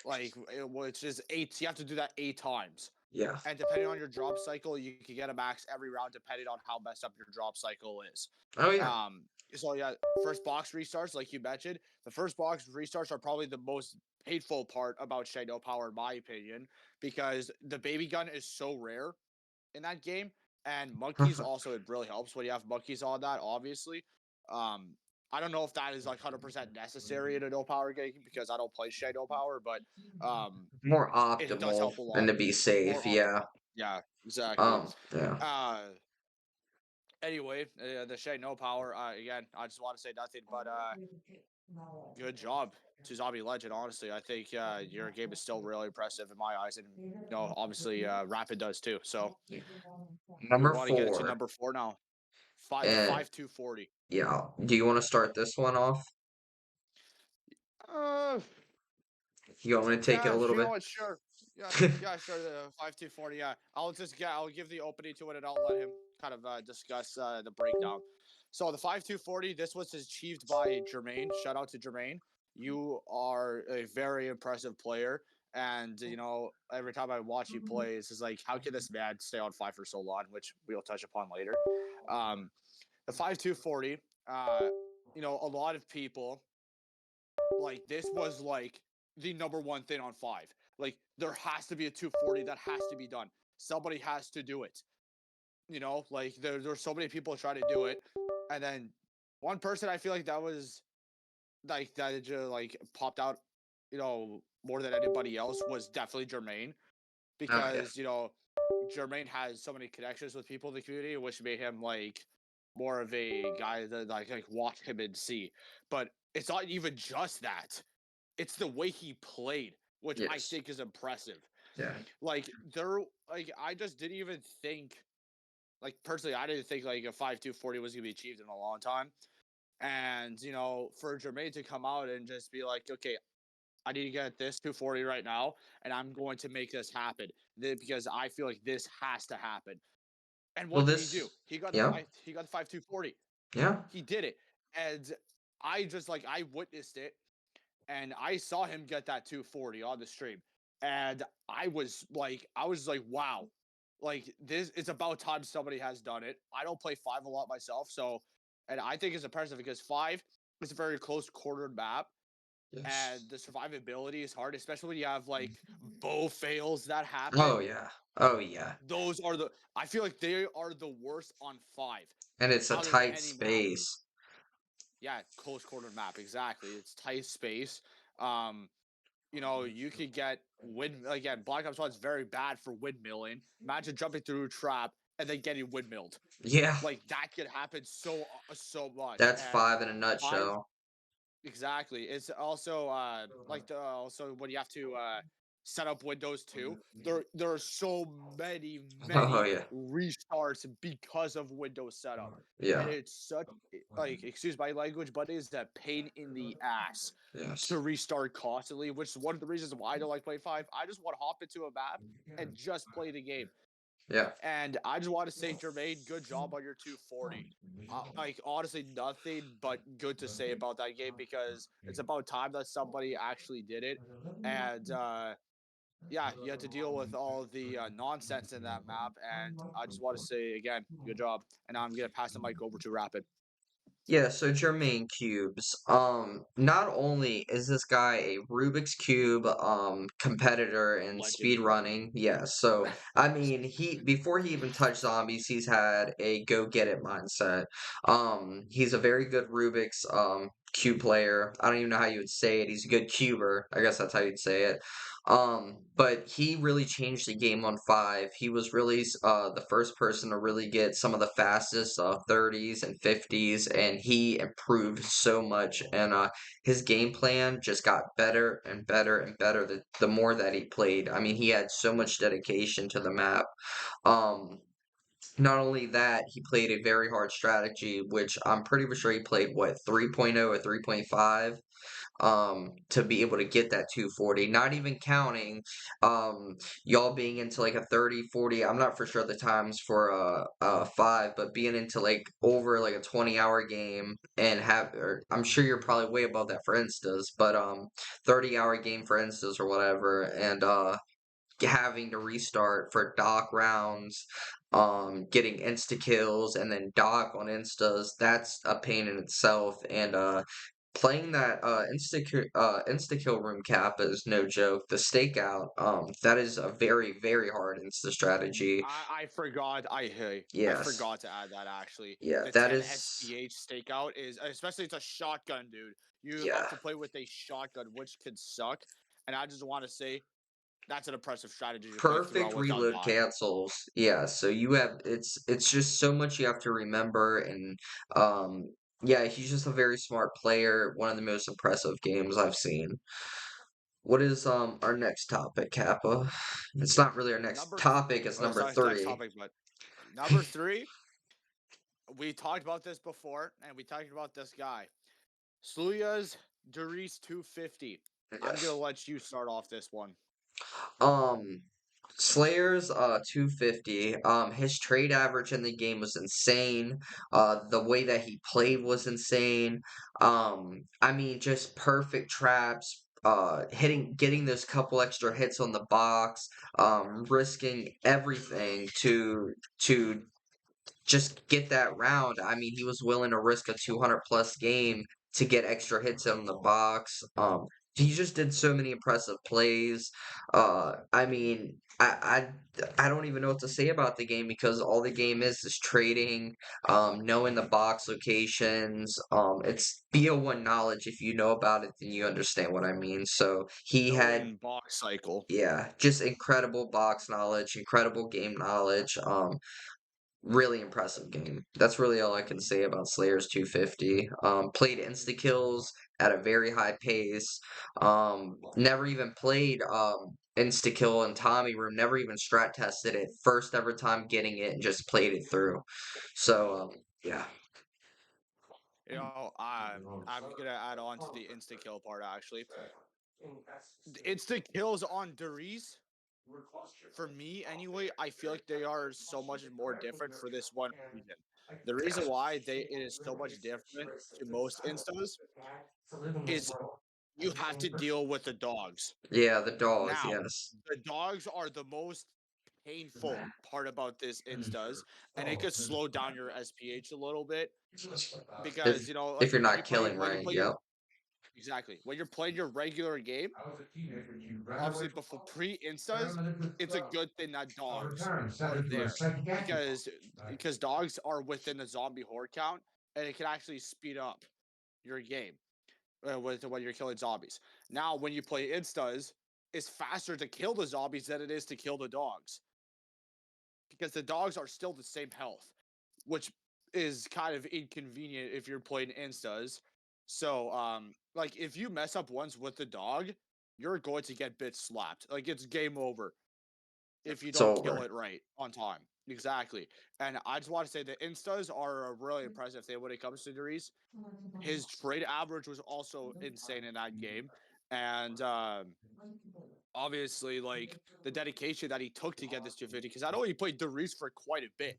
Speaker 2: which is 8. You have to do that 8 times.
Speaker 1: Yeah.
Speaker 2: And depending on your drop cycle, you can get a max every round depending on how messed up your drop cycle is.
Speaker 1: Oh yeah.
Speaker 2: So yeah, first box restarts, like you mentioned, the first box restarts are probably the most painful part about Shadow Power, in my opinion, because the baby gun is so rare in that game, and monkeys also, it really helps when you have monkeys on that, obviously. Um, I don't know if that is like 100% necessary in a no power game because I don't play Shadow Power, but
Speaker 1: More
Speaker 2: it does
Speaker 1: optimal
Speaker 2: help a
Speaker 1: and
Speaker 2: lot.
Speaker 1: to be safe,
Speaker 2: More
Speaker 1: yeah.
Speaker 2: optimal. Yeah, exactly.
Speaker 1: Yeah.
Speaker 2: Uh, anyway, the Shay No Power. Again, I just want to say nothing but good job to Zombie Legend. Honestly, I think your game is still really impressive in my eyes, and obviously, Rapid does too. So we
Speaker 1: Number
Speaker 2: want to get into
Speaker 1: 4,
Speaker 2: number 4 now. The
Speaker 1: and
Speaker 2: 5240.
Speaker 1: yeah. Do you want to start this one off?
Speaker 2: Uh,
Speaker 1: You want me to take it a
Speaker 2: yeah,
Speaker 1: little
Speaker 2: you know
Speaker 1: bit?
Speaker 2: what? Sure. Yeah, yeah, sure. The 5240. Yeah, I'll give the opening to it, and I'll let him kind of discuss the breakdown. So the 5240. This was achieved by Jermaine. Shout out to Jermaine. You are a very impressive player, and every time I watch you play, it's just like, how can this man stay on five for so long? Which we'll touch upon later. Um, the 5240. A lot of people like this was like the number one thing on five. Like there has to be a 240 that has to be done. Somebody has to do it. Like there's so many people trying to do it, and then one person I feel like that was like that just like popped out, more than anybody else was definitely Jermaine
Speaker 1: Oh yeah.
Speaker 2: because Jermaine has so many connections with people in the community, which made him like more of a guy that like watch him and see. But it's not even just that. It's the way he played, which I
Speaker 1: Yes.
Speaker 2: think is impressive.
Speaker 1: Yeah.
Speaker 2: I just didn't even think, like personally, I didn't think like a 5.240 was gonna be achieved in a long time. And for Jermaine to come out and just be like, okay, I need to get this 240 right now, and I'm going to make this happen because I feel like this has to happen. And
Speaker 1: Well,
Speaker 2: what did he do?
Speaker 1: this, yeah.
Speaker 2: He got the 5.240.
Speaker 1: Yeah.
Speaker 2: He did it, and I just like I witnessed it, and I saw him get that 240 on the stream, and I was like, wow, like this. It's about time somebody has done it. I don't play five a lot myself, so, and I think it's impressive because five is a very close quartered map, and
Speaker 1: Yes.
Speaker 2: the survivability is hard, especially when you have like bow fails that
Speaker 1: Oh,
Speaker 2: happen.
Speaker 1: yeah. Oh, yeah.
Speaker 2: Those are the I feel like they are the worst on five
Speaker 1: And it's a
Speaker 2: out of
Speaker 1: tight
Speaker 2: any map.
Speaker 1: space.
Speaker 2: Yeah, close quarter map, exactly. It's tight space. Um, you could get wind again. Black Ops 1 is very bad for windmilling. Imagine jumping through a trap and then getting windmilled.
Speaker 1: Yeah.
Speaker 2: Like that could happen so much.
Speaker 1: That's
Speaker 2: And
Speaker 1: five in a
Speaker 2: five
Speaker 1: nutshell.
Speaker 2: exactly. It's also also when you have to set up Windows 2, there are so
Speaker 1: Oh,
Speaker 2: many
Speaker 1: yeah.
Speaker 2: restarts because of Windows setup. And
Speaker 1: Yeah.
Speaker 2: it's such like excuse my language, but it is a pain in the ass to
Speaker 1: Yes.
Speaker 2: restart constantly, which is one of the reasons why I don't like play five. I just want to hop into a map and just play the game.
Speaker 1: Yeah.
Speaker 2: And I just want to say, Jermaine, good job on your 240. Like honestly, nothing but good to say about that game because it's about time that somebody actually did it. And yeah, you had to deal with all the nonsense in that map. And I just want to say again, good job. And I'm gonna pass the mic over to Rapid
Speaker 1: Yeah, so Jermaine Cubes. Not only is this guy a Rubik's Cube competitor in
Speaker 2: legend.
Speaker 1: speed running, yeah, so I mean he before he even touched zombies, he's had a go get it mindset. He's a very good Rubik's cube player. I don't even know how you would say it. He's a good cuber. I guess that's how you'd say it. But he really changed the game on five. He was really the first person to really get some of the fastest 30s and 50s, and he improved so much. And his game plan just got better and better and better the more that he played. I mean, he had so much dedication to the map. Um, Not only that, he played a very hard strategy, which I'm pretty sure he played what 3.0 or 3.5 to be able to get that 240, not even counting y'all being into like a 30, 40. I'm not for sure the times for five, but being into like over like a 20-hour game and have or I'm sure you're probably way above that for instas, but 30-hour game for instas or whatever, and having to restart for doc rounds, getting insta kills and then doc on instas, that's a pain in itself. And playing that insta kill room cap is no joke. The stakeout, that is a very, very hard insta strategy.
Speaker 2: I forgot. I
Speaker 1: Yes.
Speaker 2: forgot to add that actually.
Speaker 1: Yeah,
Speaker 2: The
Speaker 1: that
Speaker 2: 10
Speaker 1: is
Speaker 2: SPH stakeout is especially it's a shotgun, dude. You have
Speaker 1: yeah.
Speaker 2: to play with a shotgun, which could suck. And I just want to say that's an impressive strategy to play
Speaker 1: Perfect
Speaker 2: throughout without
Speaker 1: reload
Speaker 2: dying.
Speaker 1: cancels. Yeah, so you have it's just so much you have to remember. And um yeah, he's just a very smart player, one of the most impressive games I've seen. What is our next topic, Kappa? It's not really our next topic, it's number
Speaker 2: Sorry, next
Speaker 1: 3.
Speaker 2: topic, but number three, we talked about this before, and we talked about this guy. Sluya's Doris 250. I'm gonna
Speaker 1: Yes.
Speaker 2: let you start off this one.
Speaker 1: Um, Slayer's 250. His trade average in the game was insane. The way that he played was insane. I mean, just perfect traps. Getting those couple extra hits on the box. Risking everything to just get that round. I mean, he was willing to risk a 200 plus game to get extra hits on the box. He just did so many impressive plays. I mean, I don't even know what to say about the game because all the game is trading, knowing the box locations. It's BO1 knowledge. If you know about it, then you understand what I mean. So he had,
Speaker 2: Knowing box cycle.
Speaker 1: yeah, just incredible box knowledge, incredible game knowledge. Really impressive game. That's really all I can say about Slayer's 250. Played insta kills at a very high pace. Never even played insta kill in Tommy Room. Never even strat tested it. First ever time getting it and just played it through. So yeah.
Speaker 2: I'm gonna add on to the insta kill part actually. The insta kills on Doris, for me anyway, I feel like they are so much more different for this one reason. The reason why it is so much different to most instas is you have to deal with the dogs.
Speaker 1: Yeah, the dogs,
Speaker 2: Now,
Speaker 1: yes.
Speaker 2: the dogs are the most painful part about this instas, and it could slow down your SPH a little bit because
Speaker 1: If
Speaker 2: you know,
Speaker 1: if
Speaker 2: like
Speaker 1: you're not killing
Speaker 2: when you
Speaker 1: right,
Speaker 2: play your
Speaker 1: yep.
Speaker 2: exactly when you're playing your regular game, obviously before pre-instas, it's a good thing that dogs are there because dogs are within the zombie horde count, and it can actually speed up your game with when you're killing zombies. Now, when you play instas, it's faster to kill the zombies than it is to kill the dogs because the dogs are still the same health, which is kind of inconvenient if you're playing instas. So, like if you mess up once with the dog, you're going to get bit slapped. Like it's game over if you
Speaker 1: It's
Speaker 2: don't kill
Speaker 1: over.
Speaker 2: it right on time. Exactly. And I just want to say the instas are a really impressive thing when it comes to Darius. His trade average was also insane in that game. And obviously, like the dedication that he took to get this 250, because I know he played Darius for quite a bit.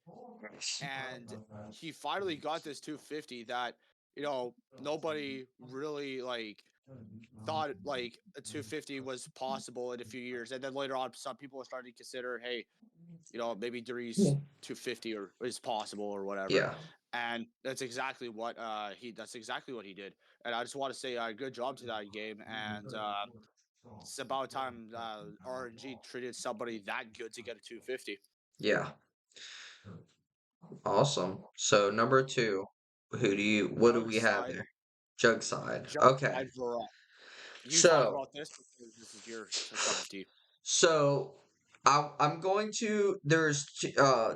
Speaker 2: And he finally got this 250 that, you know, nobody really like thought like a 250 was possible in a few years. And then later on, some people are starting to consider, hey, you know, maybe Darius 250 or is possible or whatever.
Speaker 1: Yeah.
Speaker 2: And that's exactly what he did. And I just want to say good job to that game. And it's about time RNG treated somebody that good to get a 250.
Speaker 1: Yeah. Awesome. So number 2, what do
Speaker 2: Jug
Speaker 1: we have
Speaker 2: side,
Speaker 1: there? Jug side.
Speaker 2: jug
Speaker 1: Okay.
Speaker 2: side Varrock. You talk
Speaker 1: So
Speaker 2: about this because this is your cup of tea.
Speaker 1: so I'm going to there's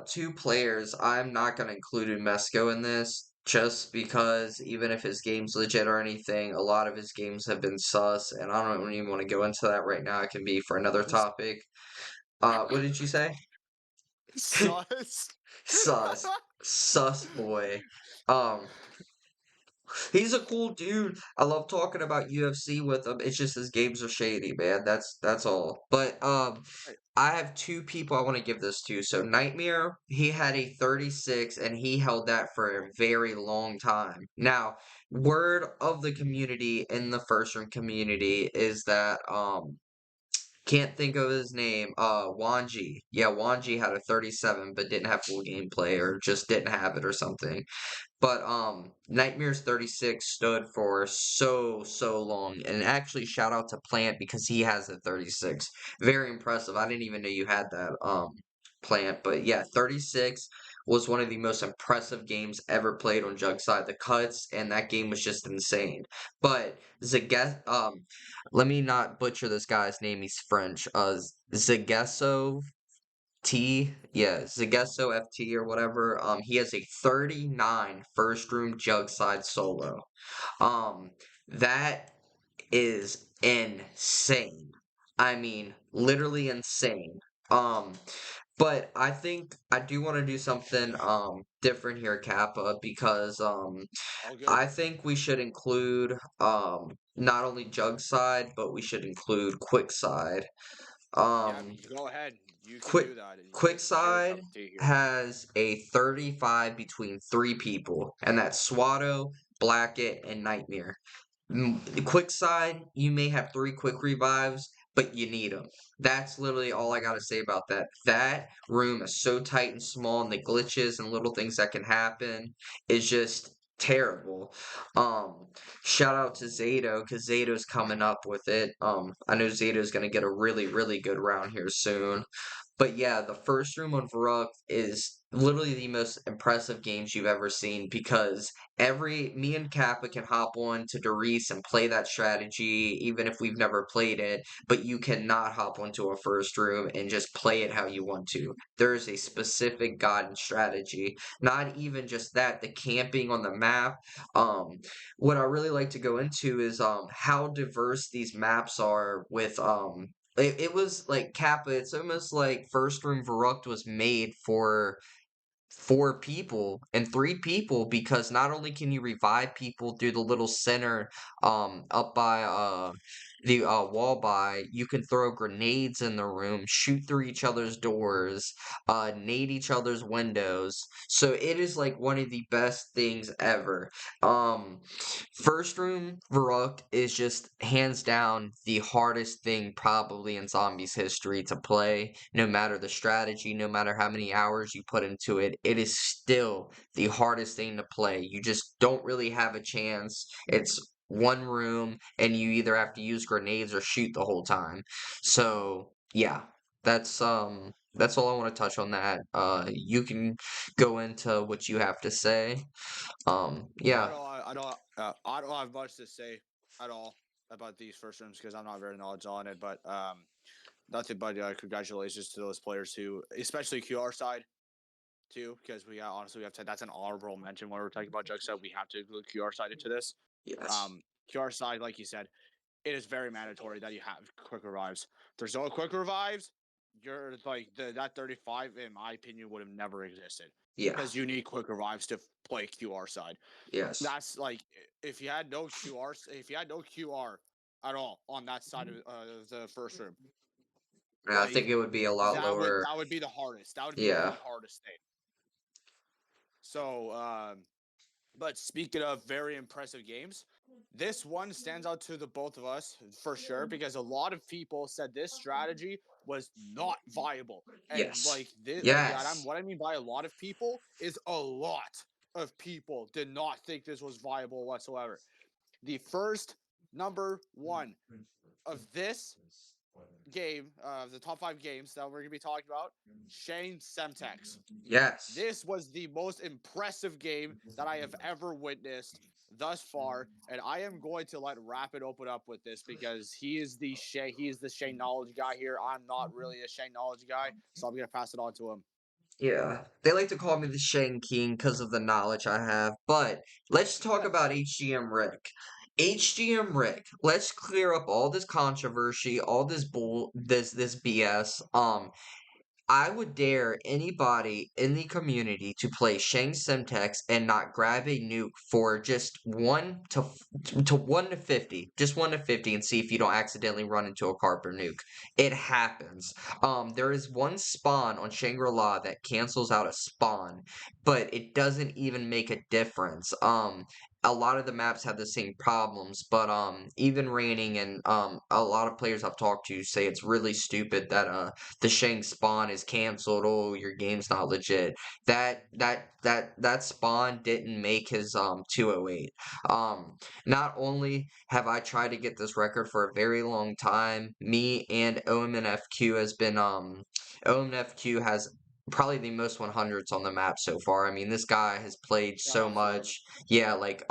Speaker 1: two players. I'm not gonna include Mesco in this just because even if his game's legit or anything, a lot of his games have been sus, and I don't even want to go into that right now. It can be for another topic. What did you say?
Speaker 2: Sus.
Speaker 1: Sus. Sus boy. Um, he's a cool dude. I love talking about UFC with him. It's just his games are shady, man. That's all. But
Speaker 2: Right.
Speaker 1: I have two people I want to give this to. So Nightmare, he had a 36 and he held that for a very long time. Now, word of the community in the first room community is that can't think of his name. Wanji. Yeah, Wanji had a 37 but didn't have full gameplay or just didn't have it or something. But Nightmares 36 stood for so long. And actually shout out to Plant because he has a 36. Very impressive. I didn't even know you had that Plant. But yeah, 36 was one of the most impressive games ever played on Jugside. The cuts and that game was just insane. But let me not butcher this guy's name. He's French. Zagesso yeah, Zagesso FT or whatever. He has a 39 first room jug side solo. Um, that is insane. I mean, literally insane. Um, but I think I do want to do something different here, Kappa, because
Speaker 2: All good.
Speaker 1: I think we should include not only jug side, but we should include quick side.
Speaker 2: Yeah,
Speaker 1: Um,
Speaker 2: you go ahead. You can
Speaker 1: Quick
Speaker 2: do that. This is your cup
Speaker 1: Quickside
Speaker 2: of tea here.
Speaker 1: has a 35 between 3 people, and that's Swatto, Blackett, and Nightmare. The Quickside, you may have 3 quick revives, but you need them. That's literally all I gotta say about that. That room is so tight and small, and the glitches and little things that can happen is just terrible. Um, Shout out to Zato, because Zato's coming up with it. I know Zato's gonna get a really good round here soon. But yeah, the first room on Varrock is literally the most impressive games you've ever seen because me and Kappa can hop on to Doris and play that strategy even if we've never played it, but you cannot hop onto a first room and just play it how you want to. There is a specific guidance strategy. Not even just that, the camping on the map. What I really like to go into is how diverse these maps are with it was like Kappa. It's almost like First Room Verruct was made for 4 people and 3 people because not only can you revive people through the little center up by the wall by, you can throw grenades in the room, shoot through each other's doors, nade each other's windows. So it is like one of the best things ever. Um, First room Varrock is just hands down the hardest thing probably in Zombies history to play. No matter the strategy, no matter how many hours you put into it, it is still the hardest thing to play. You just don't really have a chance. It's one room and you either have to use grenades or shoot the whole time. So, yeah. That's all I want to touch on that. You can go into what you have to say. Yeah.
Speaker 2: I don't have much to say at all about these first rooms because I'm not very knowledgeable on it. But nothing but congratulations to those players who, especially QR side too, because honestly we have to. That's an honorable mention when we're talking about Jug Set. We have to include QR side into this.
Speaker 1: Yes.
Speaker 2: Um, QR side, like you said, it is very mandatory that you have quick revives. If there's no quick revives, you're like that 35, in my opinion, would have never existed
Speaker 1: Yeah.
Speaker 2: because you need quick revives to play QR side.
Speaker 1: Yes.
Speaker 2: That's like if you had no QR at all on that side of the first room,
Speaker 1: I think
Speaker 2: like
Speaker 1: it would be a lot lower.
Speaker 2: that would be the hardest. That would be
Speaker 1: Yeah.
Speaker 2: the hardest thing. So, but speaking of very impressive games, this one stands out to the both of us for sure because a lot of people said this strategy was not viable. And
Speaker 1: Yes.
Speaker 2: like this,
Speaker 1: Yes.
Speaker 2: what I mean by a lot of people is a lot of people did not think this was viable whatsoever. The first number one of this game, the top 5 games that we're gonna be talking about, Shane Semtex.
Speaker 1: Yes.
Speaker 2: This was the most impressive game that I have ever witnessed thus far, and I am going to let Rapid open up with this because he is the Shane knowledge guy here. I'm not really a Shane knowledge guy, so I'm gonna pass it on to him.
Speaker 1: Yeah. They like to call me the Shane King because of the knowledge I have. But let's talk about HGM Rick. HGM Rick, let's clear up all this controversy, all this BS. I would dare anybody in the community to play Shang Semtex and not grab a nuke for just 1 to 50, just 1 to 50, and see if you don't accidentally run into a carper nuke. It happens. There is one spawn on Shangri-La that cancels out a spawn, but it doesn't even make a difference. A lot of the maps have the same problems, but even raining and a lot of players I've talked to say it's really stupid that the Shang spawn is canceled. Oh, your game's not legit. That spawn didn't make his 208. Not only have I tried to get this record for a very long time, me and OMNFQ has been OMNFQ has probably the most 100s on the map so far. I mean, this guy has played so
Speaker 2: Absolutely.
Speaker 1: much. Yeah, like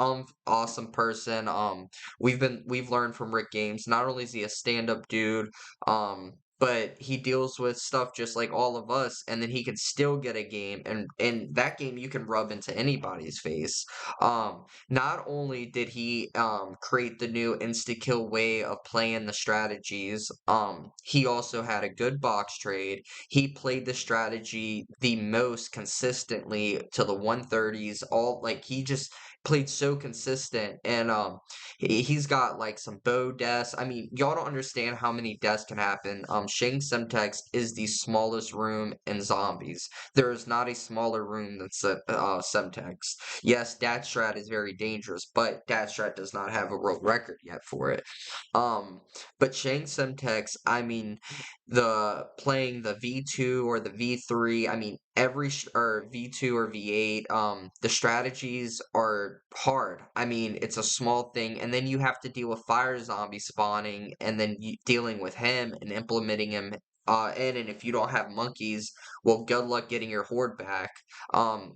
Speaker 1: awesome person. We've learned from Rick Games. Not only is he a stand-up dude, but he deals with stuff just like all of us, and then he can still get a game, and in that game you can rub into anybody's face. Not only did he create the new insta kill way of playing the strategies, he also had a good box trade. He played the strategy the most consistently to the 130s. All like he just played so consistent, and he's got like some bow deaths. I mean, y'all don't understand how many deaths can happen. Shang Semtex is the smallest room in zombies. There is not a smaller room than Semtex. Yes, Datstrat is very dangerous, but Datstrat does not have a world record yet for it. Um, but Shang Semtex, I mean, the playing the V2 or the V3, I mean, or V2 or V8, the strategies are hard. I mean, it's a small thing, and then you have to deal with fire zombie spawning, and then dealing with him and implementing him and if you don't have monkeys, well, good luck getting your horde back.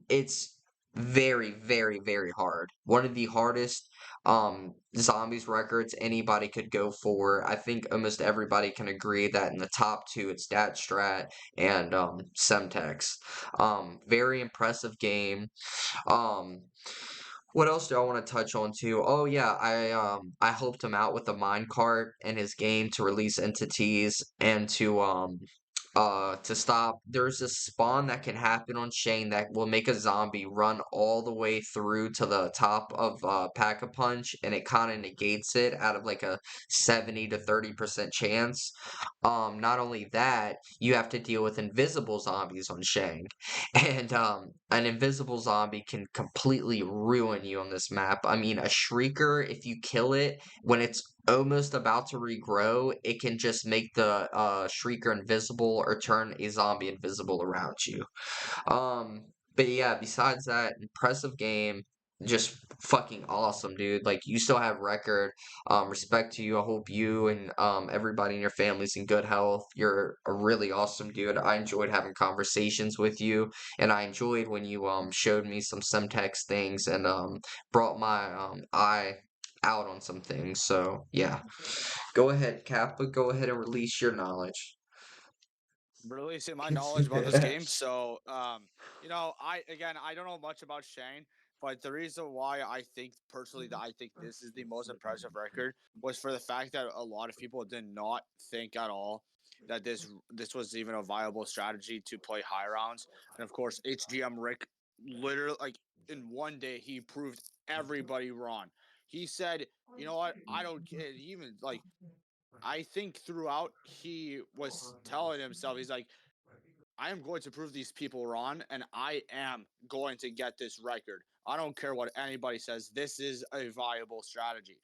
Speaker 1: It's very, very, very hard. One of the hardest zombies records anybody could go for. I think almost everybody can agree that in the top two it's Datstrat and Semtex. Very impressive game. Um what else do I want to touch on too? Oh yeah, I helped him out with the minecart in his game to release entities and to to stop. There's a spawn that can happen on Shane that will make a zombie run all the way through to the top of Pack-a-Punch, and it kind of negates it out of like a 70 to 30% chance. Not only that, you have to deal with invisible zombies on Shang. And an invisible zombie can completely ruin you on this map. I mean, a Shrieker, if you kill it when it's almost about to regrow, it can just make the Shrieker invisible or turn a zombie invisible around you. Um, but yeah, besides that, impressive game. Just fucking awesome, dude. Like you still have record. Respect to you. I hope you and everybody in your family's in good health. You're a really awesome dude. I enjoyed having conversations with you, and I enjoyed when you showed me some Semtex things and brought my eye out on some things. So yeah. Go ahead, Kappa. Go ahead and release your knowledge.
Speaker 2: Releasing my knowledge about this game. So, I don't know much about Shane, but the reason why I think personally that I think this is the most impressive record was for the fact that a lot of people did not think at all that this was even a viable strategy to play high rounds. And of course, HGM Rick literally like in one day he proved everybody wrong. He said, "You know what? I don't care." He even like I think throughout he was telling himself, he's like, I am going to prove these people wrong and I am going to get this record. I don't care what anybody says. This is a viable strategy.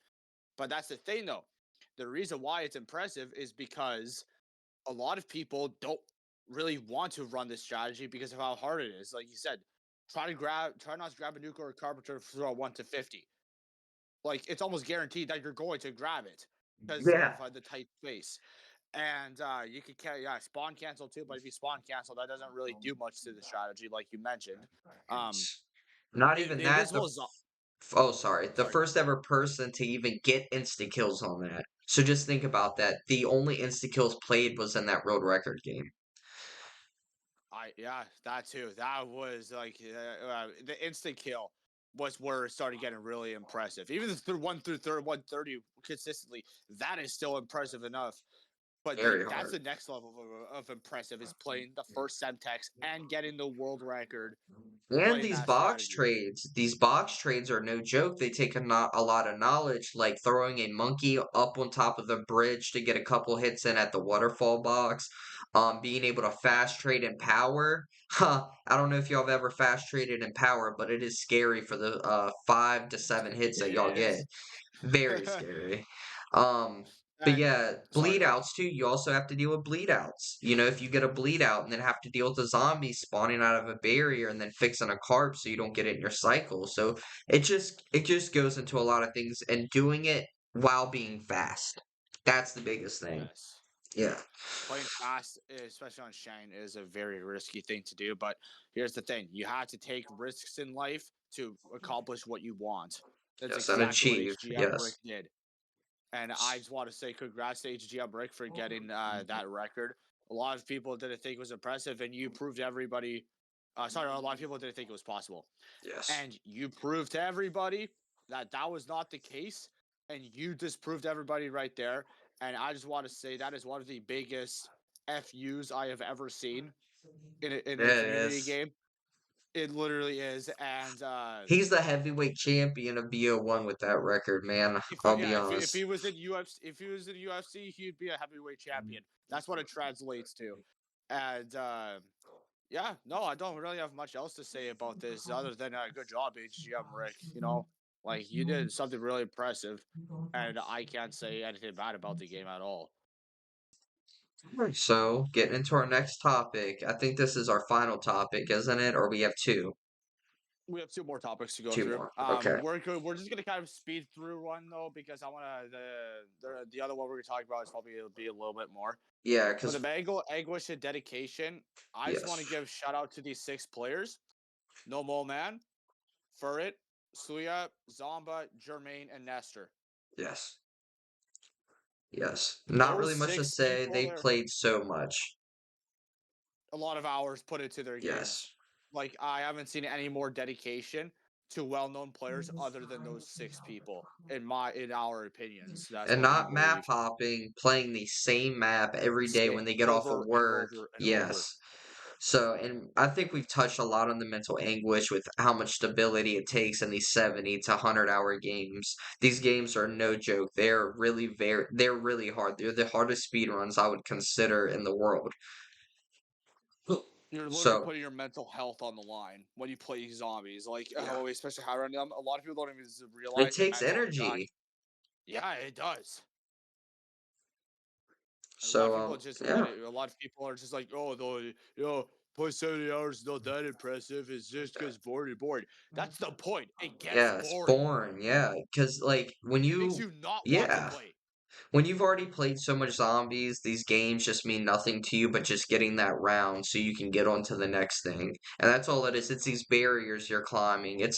Speaker 2: But that's the thing, though. The reason why it's impressive is because a lot of people don't really want to run this strategy because of how hard it is. Like you said, try not to grab a nuke or a carpenter throw 1 to 50. Like it's almost guaranteed that you're going to grab it because of
Speaker 1: Yeah.
Speaker 2: the tight space. And you could spawn cancel too, but if you spawn cancel, that doesn't really do much to the strategy, like you mentioned. Um,
Speaker 1: Not even
Speaker 2: the
Speaker 1: that.
Speaker 2: invisible is
Speaker 1: Oh, sorry. The
Speaker 2: sorry.
Speaker 1: first ever person to even get insta kills on that. So just think about that. The only insta kills played was in that world record game.
Speaker 2: That too. That was like the instant kill was where it started getting really impressive. Even through 130 consistently, that is still impressive enough. But like
Speaker 1: Very
Speaker 2: that's
Speaker 1: hard.
Speaker 2: the next level of impressive is playing the first Semtex and getting the world record
Speaker 1: And
Speaker 2: playing that strategy.
Speaker 1: these box trades are no joke. They take a lot of knowledge, like throwing a monkey up on top of the bridge to get a couple hits in at the waterfall box. Being able to fast trade in power. Huh, I don't know if y'all have ever fast traded in power, but it is scary for the 5 to 7 hits that
Speaker 2: It
Speaker 1: y'all get.
Speaker 2: is.
Speaker 1: Very scary. Um, but
Speaker 2: And
Speaker 1: yeah, bleed
Speaker 2: sorry.
Speaker 1: outs too. You also have to deal with bleed outs. You know, if you get a bleed out and then have to deal with a zombie spawning out of a barrier and then fixing a carp so you don't get it in your cycle. So it just goes into a lot of things and doing it while being fast. That's the biggest thing.
Speaker 2: Yes.
Speaker 1: Yeah.
Speaker 2: Playing fast, especially on Shane, is a very risky thing to do. But here's the thing: you have to take risks in life to accomplish what you want. That's
Speaker 1: Yes, and
Speaker 2: exactly what
Speaker 1: achieve.
Speaker 2: HGM Brick
Speaker 1: Yes.
Speaker 2: did. And I just want to say congrats to HGM Brick for getting that record. A lot of people didn't think it was impressive, and you proved to everybody. Sorry, a lot of people didn't think it was possible,
Speaker 1: Yes.
Speaker 2: and you proved to everybody that that was not the case, and you disproved everybody right there. And I just want to say that is one of the biggest FUs I have ever seen in
Speaker 1: Yeah,
Speaker 2: a
Speaker 1: it
Speaker 2: community
Speaker 1: is.
Speaker 2: game. It literally is, and
Speaker 1: He's the heavyweight champion of BO1 with that record, man. I'll be
Speaker 2: if
Speaker 1: honest.
Speaker 2: he was in UFC, he'd be a heavyweight champion. That's what it translates to. And no, I don't really have much else to say about this other than good job, HGM Rick. Like you did something really impressive, and I can't say anything bad about the game at all.
Speaker 1: Alright, so, getting into our next topic. I think this is our final topic, isn't it? Or we have two?
Speaker 2: We have two more topics to go
Speaker 1: Two
Speaker 2: through.
Speaker 1: more. Okay.
Speaker 2: We're just gonna kind of speed through one though because I wanna the other one we're gonna talk about is probably it'll be a little bit more.
Speaker 1: Yeah,
Speaker 2: For the
Speaker 1: because,
Speaker 2: Mango Anguish and dedication, I just want to
Speaker 1: yes.
Speaker 2: give shout out to these 6 players: No Mole Man, Furret, Suya, Zomba, Jermaine, and Nestor.
Speaker 1: Yes. Yes. Not
Speaker 2: Those
Speaker 1: really much to
Speaker 2: six
Speaker 1: say.
Speaker 2: people,
Speaker 1: They
Speaker 2: there
Speaker 1: played so much.
Speaker 2: a lot of hours put into their games.
Speaker 1: Yes.
Speaker 2: Like I haven't seen any more dedication. to well-known players other than those 6 people, in our opinions. That's
Speaker 1: And
Speaker 2: what we
Speaker 1: not map
Speaker 2: believe.
Speaker 1: hopping, playing the same map every day
Speaker 2: Stay
Speaker 1: when they get off of
Speaker 2: over and
Speaker 1: work.
Speaker 2: over and over.
Speaker 1: Yes. So, and I think we've touched a lot on the mental anguish with how much stability it takes in these 70 to 100-hour games. These games are no joke. They're really hard. They're the hardest speed runs I would consider in the world.
Speaker 2: You're literally
Speaker 1: So,
Speaker 2: putting your mental health on the line when you play zombies. Like,
Speaker 1: yeah.
Speaker 2: especially high run them. A lot of people don't even
Speaker 1: It
Speaker 2: realize the
Speaker 1: takes
Speaker 2: mental impact.
Speaker 1: energy.
Speaker 2: Yeah, it does. And a lot of
Speaker 1: So,
Speaker 2: people just
Speaker 1: yeah.
Speaker 2: a lot of people are just like, oh, though, play 70 hours is not that impressive. It's just because bored. That's the point. It gets
Speaker 1: Yeah, it's
Speaker 2: boring.
Speaker 1: boring. Yeah, because like when
Speaker 2: It makes
Speaker 1: you,
Speaker 2: you not want to
Speaker 1: yeah.
Speaker 2: play.
Speaker 1: When you've already played so much zombies, these games just mean nothing to you but just getting that round so you can get on to the next thing. And that's all it is. It's these barriers you're climbing. It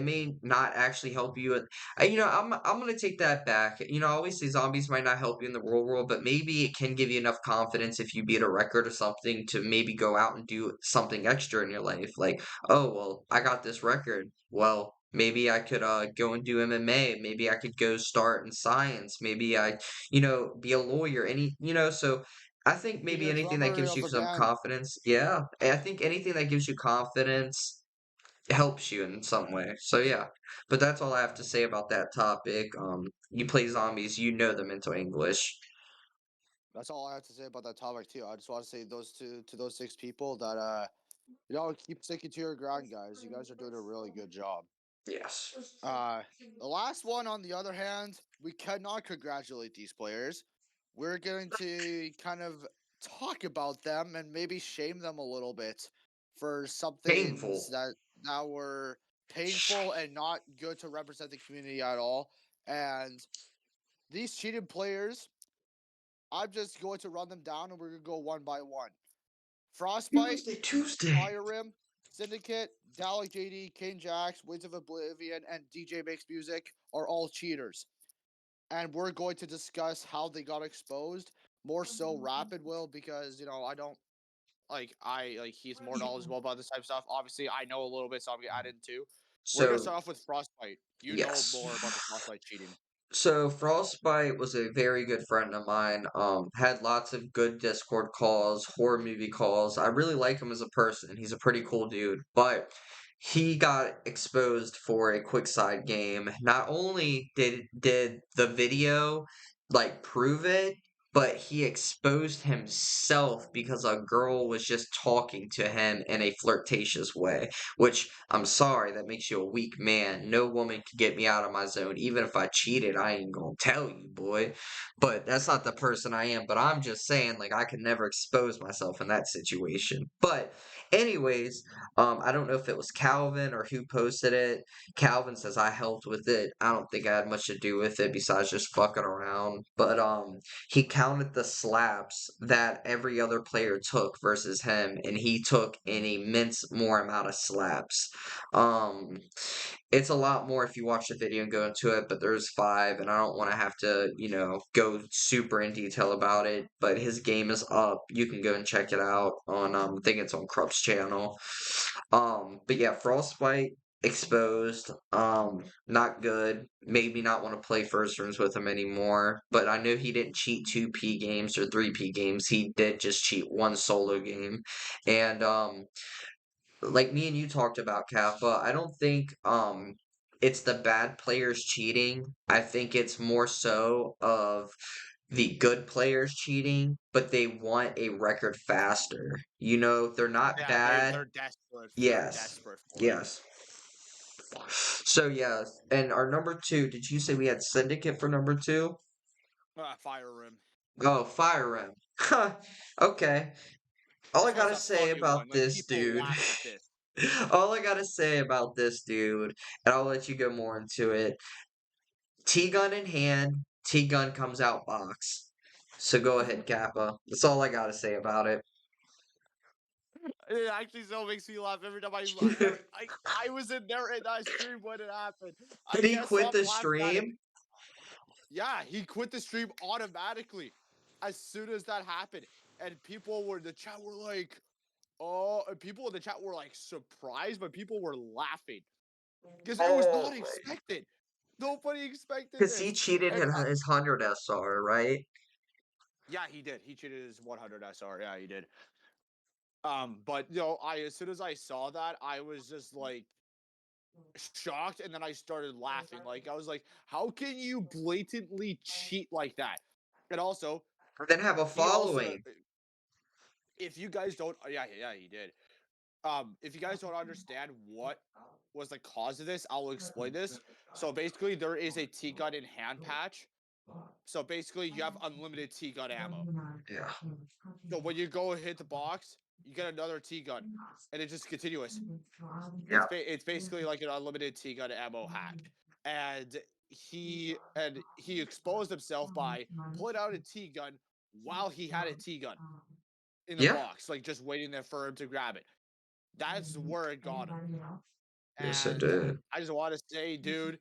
Speaker 1: may not actually help you. I'm gonna take that back. Obviously zombies might not help you in the real world, but maybe it can give you enough confidence if you beat a record or something to maybe go out and do something extra in your life. Like, oh well, I got this record. Well, maybe I could go and do MMA. Maybe I could go start in science. Maybe be a lawyer. So I think
Speaker 2: Be
Speaker 1: maybe
Speaker 2: a
Speaker 1: anything that
Speaker 2: drummer
Speaker 1: gives
Speaker 2: of
Speaker 1: you
Speaker 2: a
Speaker 1: some
Speaker 2: band.
Speaker 1: confidence. Yeah. And I think anything that gives you confidence helps you in some way. So yeah. But that's all I have to say about that topic. You play zombies, you know the mental English.
Speaker 2: That's all I have to say about that topic too. I just want to say those 6 people that keep sticking to your ground, guys. You guys are doing a really good job.
Speaker 1: Yes.
Speaker 2: Uh, the last one, on the other hand, we cannot congratulate these players. We're going to kind of talk about them and maybe shame them a little bit for some
Speaker 1: Painful.
Speaker 2: things that were painful and not good to represent the community at all. And these cheated players, I'm just going to run them down and we're going to go one by one. Frostbite,
Speaker 1: Tuesday.
Speaker 2: Fire Rim, Syndicate, Dalek JD, King Jax, Winds of Oblivion, and DJ Makes Music are all cheaters. And we're going to discuss how they got exposed. More so Rapid will, because I don't he's more knowledgeable about this type of stuff. Obviously I know a little bit, so I'm gonna add in too. We're gonna
Speaker 1: So
Speaker 2: start off with Frostbite. You know
Speaker 1: yes.
Speaker 2: more about the Frostbite cheating.
Speaker 1: So Frostbite was a very good friend of mine. Had lots of good Discord calls, horror movie calls. I really like him as a person. He's a pretty cool dude. But he got exposed for a quick side game. Not only did the video like prove it, but he exposed himself because a girl was just talking to him in a flirtatious way. Which, I'm sorry, that makes you a weak man. No woman can get me out of my zone. Even if I cheated, I ain't gonna tell you, boy. But that's not the person I am. But I'm just saying, like, I could never expose myself in that situation. But, anyways, I don't know if it was Calvin or who posted it. Calvin says I helped with it. I don't think I had much to do with it besides just fucking around. But, he counted the slaps that every other player took versus him, and he took an immense more amount of slaps. Um, it's a lot more if you watch the video and go into it, but there's 5, and I don't want to have to, go super in detail about it. But his game is up. You can go and check it out on, I think it's on Krup's channel. But yeah, Frostbite exposed. Not good. Made me not want to play first rooms with him anymore. But I know he didn't cheat 2P games or 3P games. He did just cheat one solo game. And like me and you talked about, Kappa, I don't think it's the bad players cheating. I think it's more so of the good players cheating, but they want a record faster. They're not
Speaker 2: Yeah,
Speaker 1: bad.
Speaker 2: they're desperate. They're
Speaker 1: Yes.
Speaker 2: desperate for it.
Speaker 1: Yes. So yes, and our number 2, did you say we had Syndicate for number 2?
Speaker 2: Fire Rim.
Speaker 1: Oh, Fire Rim. Huh. Okay. All I
Speaker 2: This one's
Speaker 1: gotta
Speaker 2: a
Speaker 1: say
Speaker 2: funny
Speaker 1: about
Speaker 2: one. Like,
Speaker 1: this
Speaker 2: people
Speaker 1: dude,
Speaker 2: laugh at this.
Speaker 1: all I gotta say about this dude, and I'll let you go more into it. T-gun in hand, T-gun comes out box. So go ahead, Kappa. That's all I gotta say about it.
Speaker 2: It actually still makes me laugh every time I was in there in that stream when it happened. I
Speaker 1: Did he
Speaker 2: can't
Speaker 1: quit
Speaker 2: stop
Speaker 1: the
Speaker 2: laughing at it.
Speaker 1: stream?
Speaker 2: Yeah, he quit the stream automatically as soon as that happened. And people were the chat were like, oh, and people in the chat were like surprised, but people were laughing. because it was
Speaker 1: Oh,
Speaker 2: not expected. Nobody expected
Speaker 1: because he
Speaker 2: this,
Speaker 1: cheated
Speaker 2: and
Speaker 1: his 100 SR, right?
Speaker 2: yeah, he did. He cheated his 100 SR. Yeah, he did. But I as soon as I saw that, I was just like shocked, and then I started laughing. Like I was like, "How can you blatantly cheat like that?" And also,
Speaker 1: And then have a
Speaker 2: he also,
Speaker 1: following.
Speaker 2: if you guys don't, yeah, he did. If you guys don't understand what was the cause of this, I'll explain this. So basically, there is a T gun in hand patch. So basically, you have unlimited T gun ammo.
Speaker 1: Yeah.
Speaker 2: So when you go and hit the box, you get another T gun, and it's just continuous.
Speaker 1: Yeah.
Speaker 2: It's basically like an unlimited T gun ammo hack, and he exposed himself by pulling out a T gun while he had a T gun in the
Speaker 1: Yeah.
Speaker 2: box, like just waiting there for him to grab it. That's where it got him.
Speaker 1: Yes, I
Speaker 2: And
Speaker 1: did.
Speaker 2: I just want to say, dude,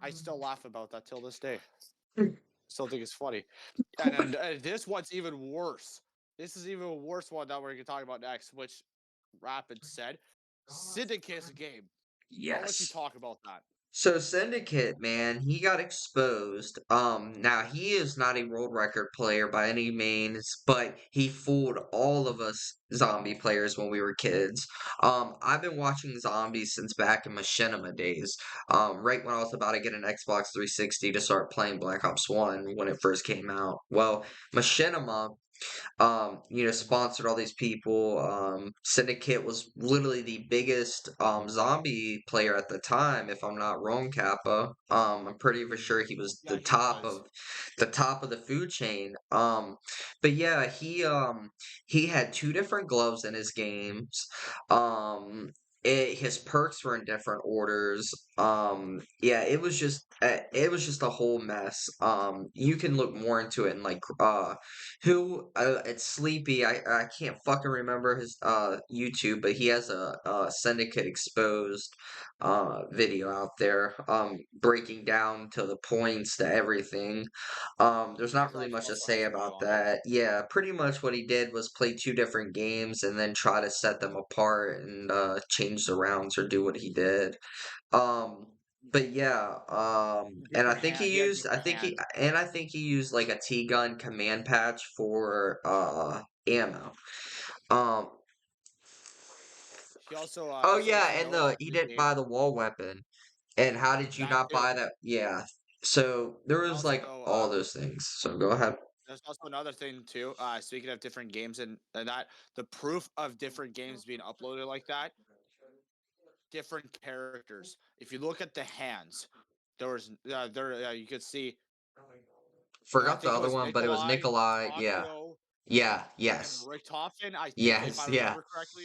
Speaker 2: I still laugh about that till this day. Still think it's funny. And then this one's even worse. This is even a worse one that we're going to talk about next, which Rapid said. Syndicate's game. I'll let you
Speaker 1: Yes.
Speaker 2: talk about that.
Speaker 1: So Syndicate, man, he got exposed. Now he is not a world record player by any means, but he fooled all of us zombie players when we were kids. I've been watching zombies since back in Machinima days. Right when I was about to get an Xbox 360 to start playing Black Ops 1 when it first came out. Well, Machinima sponsored all these people. Syndicate was literally the biggest zombie player at the time, if I'm not wrong, Kappa. I'm pretty for sure he was
Speaker 2: Yeah, he was.
Speaker 1: the top of the food chain. But yeah, he had two different gloves in his games. Um, his perks were in different orders. Yeah, it was just a whole mess. You can look more into it and like who it's Sleepy. I can't fucking remember his YouTube, but he has a Syndicate exposed video out there breaking down to the points to everything. There's
Speaker 2: I
Speaker 1: not
Speaker 2: saw
Speaker 1: really much to
Speaker 2: I
Speaker 1: say
Speaker 2: saw a video
Speaker 1: about
Speaker 2: on it.
Speaker 1: that. Yeah, pretty much what he did was play two different games and then try to set them apart and change the rounds or do what he did. Um, but yeah, and
Speaker 2: Different hand. He had different hands.
Speaker 1: I think he used like a T-gun command patch for ammo. Um,
Speaker 2: He also,
Speaker 1: oh
Speaker 2: as
Speaker 1: yeah,
Speaker 2: you
Speaker 1: and
Speaker 2: noticed
Speaker 1: the
Speaker 2: in
Speaker 1: he
Speaker 2: his
Speaker 1: didn't
Speaker 2: game,
Speaker 1: buy the wall weapon. And how did you
Speaker 2: that
Speaker 1: not
Speaker 2: too.
Speaker 1: buy that? Yeah. So there
Speaker 2: And
Speaker 1: was like
Speaker 2: also,
Speaker 1: all those things. So go ahead.
Speaker 2: there's also another thing too. Speaking of different games and that the proof of different games being uploaded like that, different characters. If you look at the hands, there was there you could see. I
Speaker 1: Forgot the
Speaker 2: think it
Speaker 1: other
Speaker 2: was
Speaker 1: one, but it was
Speaker 2: Nikolai,
Speaker 1: Nikolai. Yeah.
Speaker 2: Takio,
Speaker 1: Yeah.
Speaker 2: and
Speaker 1: Yes.
Speaker 2: Richtofen. I think if
Speaker 1: Yes.
Speaker 2: I
Speaker 1: Yeah.
Speaker 2: remember correctly,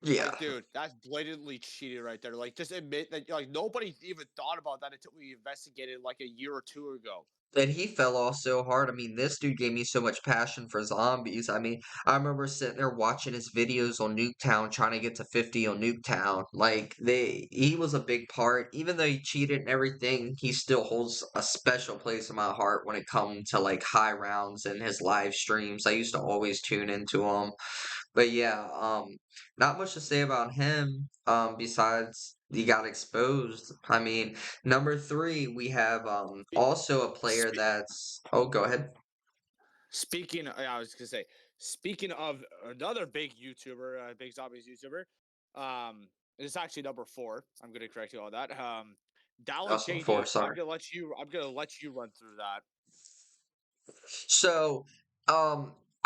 Speaker 1: Yeah.
Speaker 2: like dude, that's blatantly cheated right there. Like just admit that like nobody even thought about that until we investigated like a year or two ago.
Speaker 1: And he fell off so hard. I mean, this dude gave me so much passion for zombies. I mean, I remember sitting there watching his videos on Nuketown, trying to get to 50 on Nuketown. Like he was a big part. Even though he cheated and everything, he still holds a special place in my heart when it comes to like high rounds and his live streams. I used to always tune into him. But yeah, not much to say about him, besides he got exposed. I mean, number three, we have also a player
Speaker 2: Spe-
Speaker 1: that's oh, go ahead.
Speaker 2: Speaking, I was gonna say, speaking of another big YouTuber, big zombies YouTuber, it's actually number four. I'm gonna correct you on that. Dallas
Speaker 1: Also four,
Speaker 2: JD.
Speaker 1: sorry.
Speaker 2: I'm gonna let you run through that.
Speaker 1: So,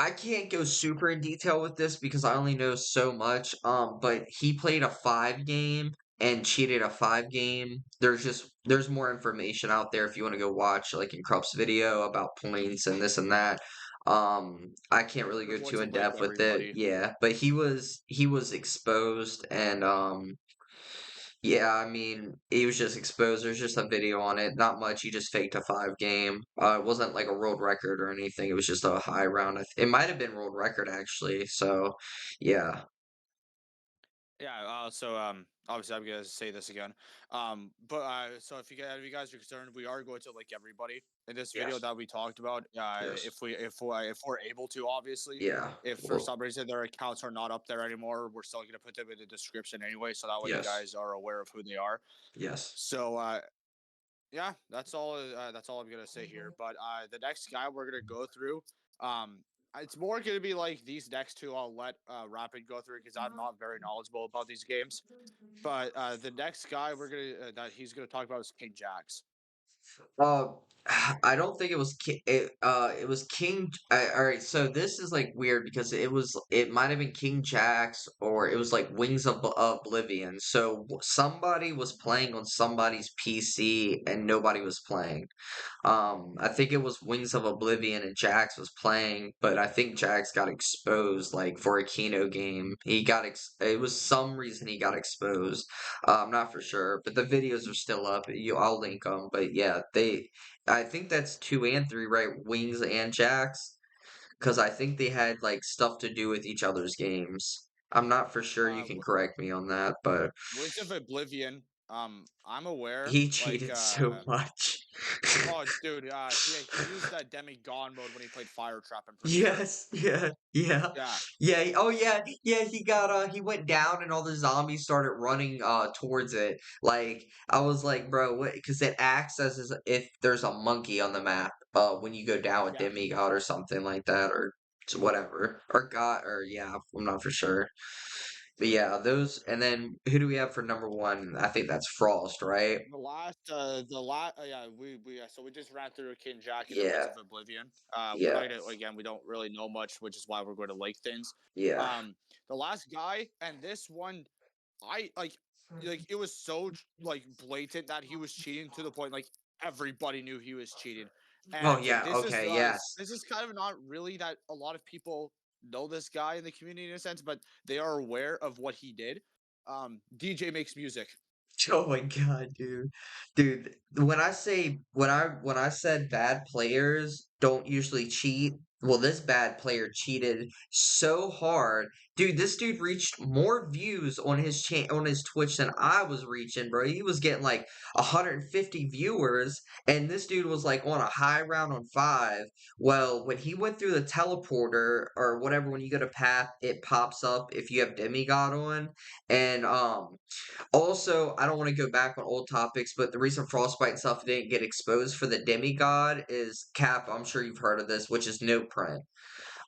Speaker 1: I can't go super in detail with this because I only know so much. But he played a five game and cheated a five game. There's more information out there if you want to go watch like in Krup's video about points and this and that. I can't really go
Speaker 2: There's
Speaker 1: too
Speaker 2: lots
Speaker 1: in
Speaker 2: of link
Speaker 1: depth
Speaker 2: for
Speaker 1: with it.
Speaker 2: everybody.
Speaker 1: Yeah, but he was exposed and yeah, I mean, he was just exposed. There's just a video on it. Not much. He just faked a five game. It wasn't like a world record or anything. It was just a high round. It might have been world record actually. So, yeah.
Speaker 2: Yeah. Obviously, I'm gonna say this again. But so if you guys are concerned, we are going to link everybody in this video
Speaker 1: Yes.
Speaker 2: that we talked about.
Speaker 1: Yes.
Speaker 2: If we're able to, obviously.
Speaker 1: Yeah.
Speaker 2: If for
Speaker 1: Well,
Speaker 2: some reason their accounts are not up there anymore, we're still gonna put them in the description anyway, so that way you
Speaker 1: yes.
Speaker 2: guys are aware of who they are.
Speaker 1: Yes.
Speaker 2: So yeah, that's all I'm gonna say here. But the next guy we're gonna go through, um, it's more gonna be like these next two. I'll let Rapid go through because I'm not very knowledgeable about these games. But the next guy we're gonna that he's gonna talk about is King Jax.
Speaker 1: Uh, I don't think it was it was King. All right, so this is like weird because it might have been King Jax or it was like Wings of Oblivion. So somebody was playing on somebody's PC and nobody was playing. I think it was Wings of Oblivion and Jax was playing, but I think Jax got exposed like for a Kino game. It was some reason he got exposed. I'm not for sure, but the videos are still up. I'll link them. But yeah, I think that's 2 and 3, right? Wings and Jax, because I think they had like stuff to do with each other's games. I'm not for sure. You
Speaker 2: Uh,
Speaker 1: can correct me on that, but
Speaker 2: Wings of Oblivion. I'm aware.
Speaker 1: he cheated so much.
Speaker 2: Oh, dude, he used that demigod mode when he played Fire Trap. I'm pretty sure.
Speaker 1: Yes, yeah, yeah,
Speaker 2: Yeah,
Speaker 1: yeah. Oh, yeah, yeah. He went down, and all the zombies started running towards it. Like I was like, bro, what? Because it acts as if there's a monkey on the map. When you go down with
Speaker 2: yeah.
Speaker 1: demigod or something like that, or whatever, or god, or yeah, I'm not for sure. But yeah, those. And then who do we have for number one? I think that's Frost, right?
Speaker 2: Yeah, so we just ran through King Jack and the Winds
Speaker 1: Yeah,
Speaker 2: of Oblivion. We're
Speaker 1: yeah,
Speaker 2: not gonna again, we don't really know much, which is why we're going to like things.
Speaker 1: yeah.
Speaker 2: Um, the last guy and this one, I like it was so like blatant that he was cheating to the point like everybody knew he was cheating,
Speaker 1: Oh
Speaker 2: and
Speaker 1: yeah. Okay. Yes.
Speaker 2: this is kind of not really that a lot of people know this guy in the community in a sense, but they are aware of what he did. DJ makes music.
Speaker 1: Oh my god, dude. Dude, when I said bad players don't usually cheat, well, this bad player cheated so hard. Dude, this dude reached more views on on his Twitch than I was reaching, bro. He was getting like 150 viewers, and this dude was like on a high round on 5. Well, when he went through the teleporter or whatever, when you go to path, it pops up if you have demigod on, and also, I don't want to go back on old topics, but the reason Frostbite and stuff didn't get exposed for the demigod is Cap. I'm sure you've heard of this, which is no print.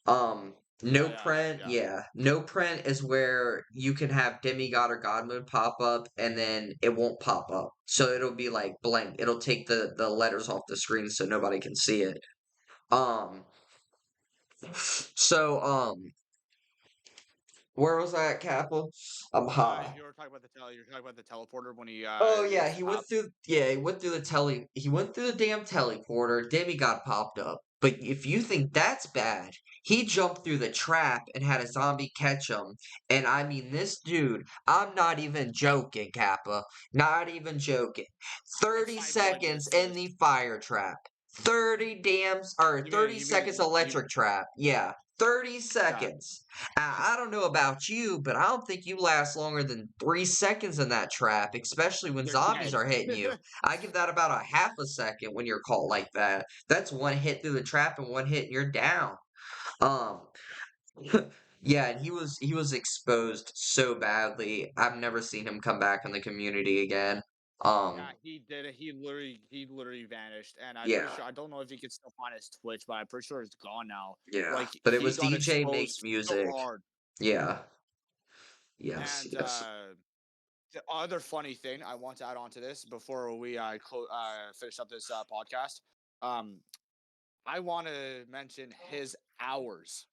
Speaker 1: Um, no print,
Speaker 2: Yeah.
Speaker 1: yeah, no print is where you can have demigod or god mode pop up, and then it won't pop up, so it'll be like blank. It'll take the letters off the screen so nobody can see it. Um, so where was I at, Kappa? I'm high.
Speaker 2: You were talking about the teleporter when he
Speaker 1: Oh yeah,
Speaker 2: was
Speaker 1: he went through he went through the damn teleporter, Demigod popped up. But if you think that's bad, he jumped through the trap and had a zombie catch him. And I mean this dude, I'm not even joking, Kappa. Not even joking.
Speaker 2: my
Speaker 1: 30
Speaker 2: 5
Speaker 1: seconds in
Speaker 2: witnesses.
Speaker 1: the fire trap. 30
Speaker 2: You
Speaker 1: seconds
Speaker 2: mean
Speaker 1: electric trap. Yeah. 30
Speaker 2: yeah.
Speaker 1: seconds. I don't know about you, but I don't think you last longer than 3 seconds in that trap, especially when
Speaker 2: You're
Speaker 1: zombies
Speaker 2: dead.
Speaker 1: are hitting you. I give that about a half a second when you're caught like that. That's one hit through the trap and one hit and you're down. Um, yeah, and he was exposed so badly. I've never seen him come back in the community again.
Speaker 2: Yeah,
Speaker 1: Um,
Speaker 2: he did it. He literally vanished, and I'm pretty
Speaker 1: yeah,
Speaker 2: sure I don't know if he can still find his Twitch, but I'm pretty sure it's gone now.
Speaker 1: yeah.
Speaker 2: Like
Speaker 1: But it
Speaker 2: he
Speaker 1: was
Speaker 2: got
Speaker 1: DJ makes
Speaker 2: exposed so
Speaker 1: music.
Speaker 2: hard,
Speaker 1: Yeah, yes,
Speaker 2: and
Speaker 1: yes.
Speaker 2: the other funny thing I want to add on to this before we finish up this podcast, um, I want to mention his hours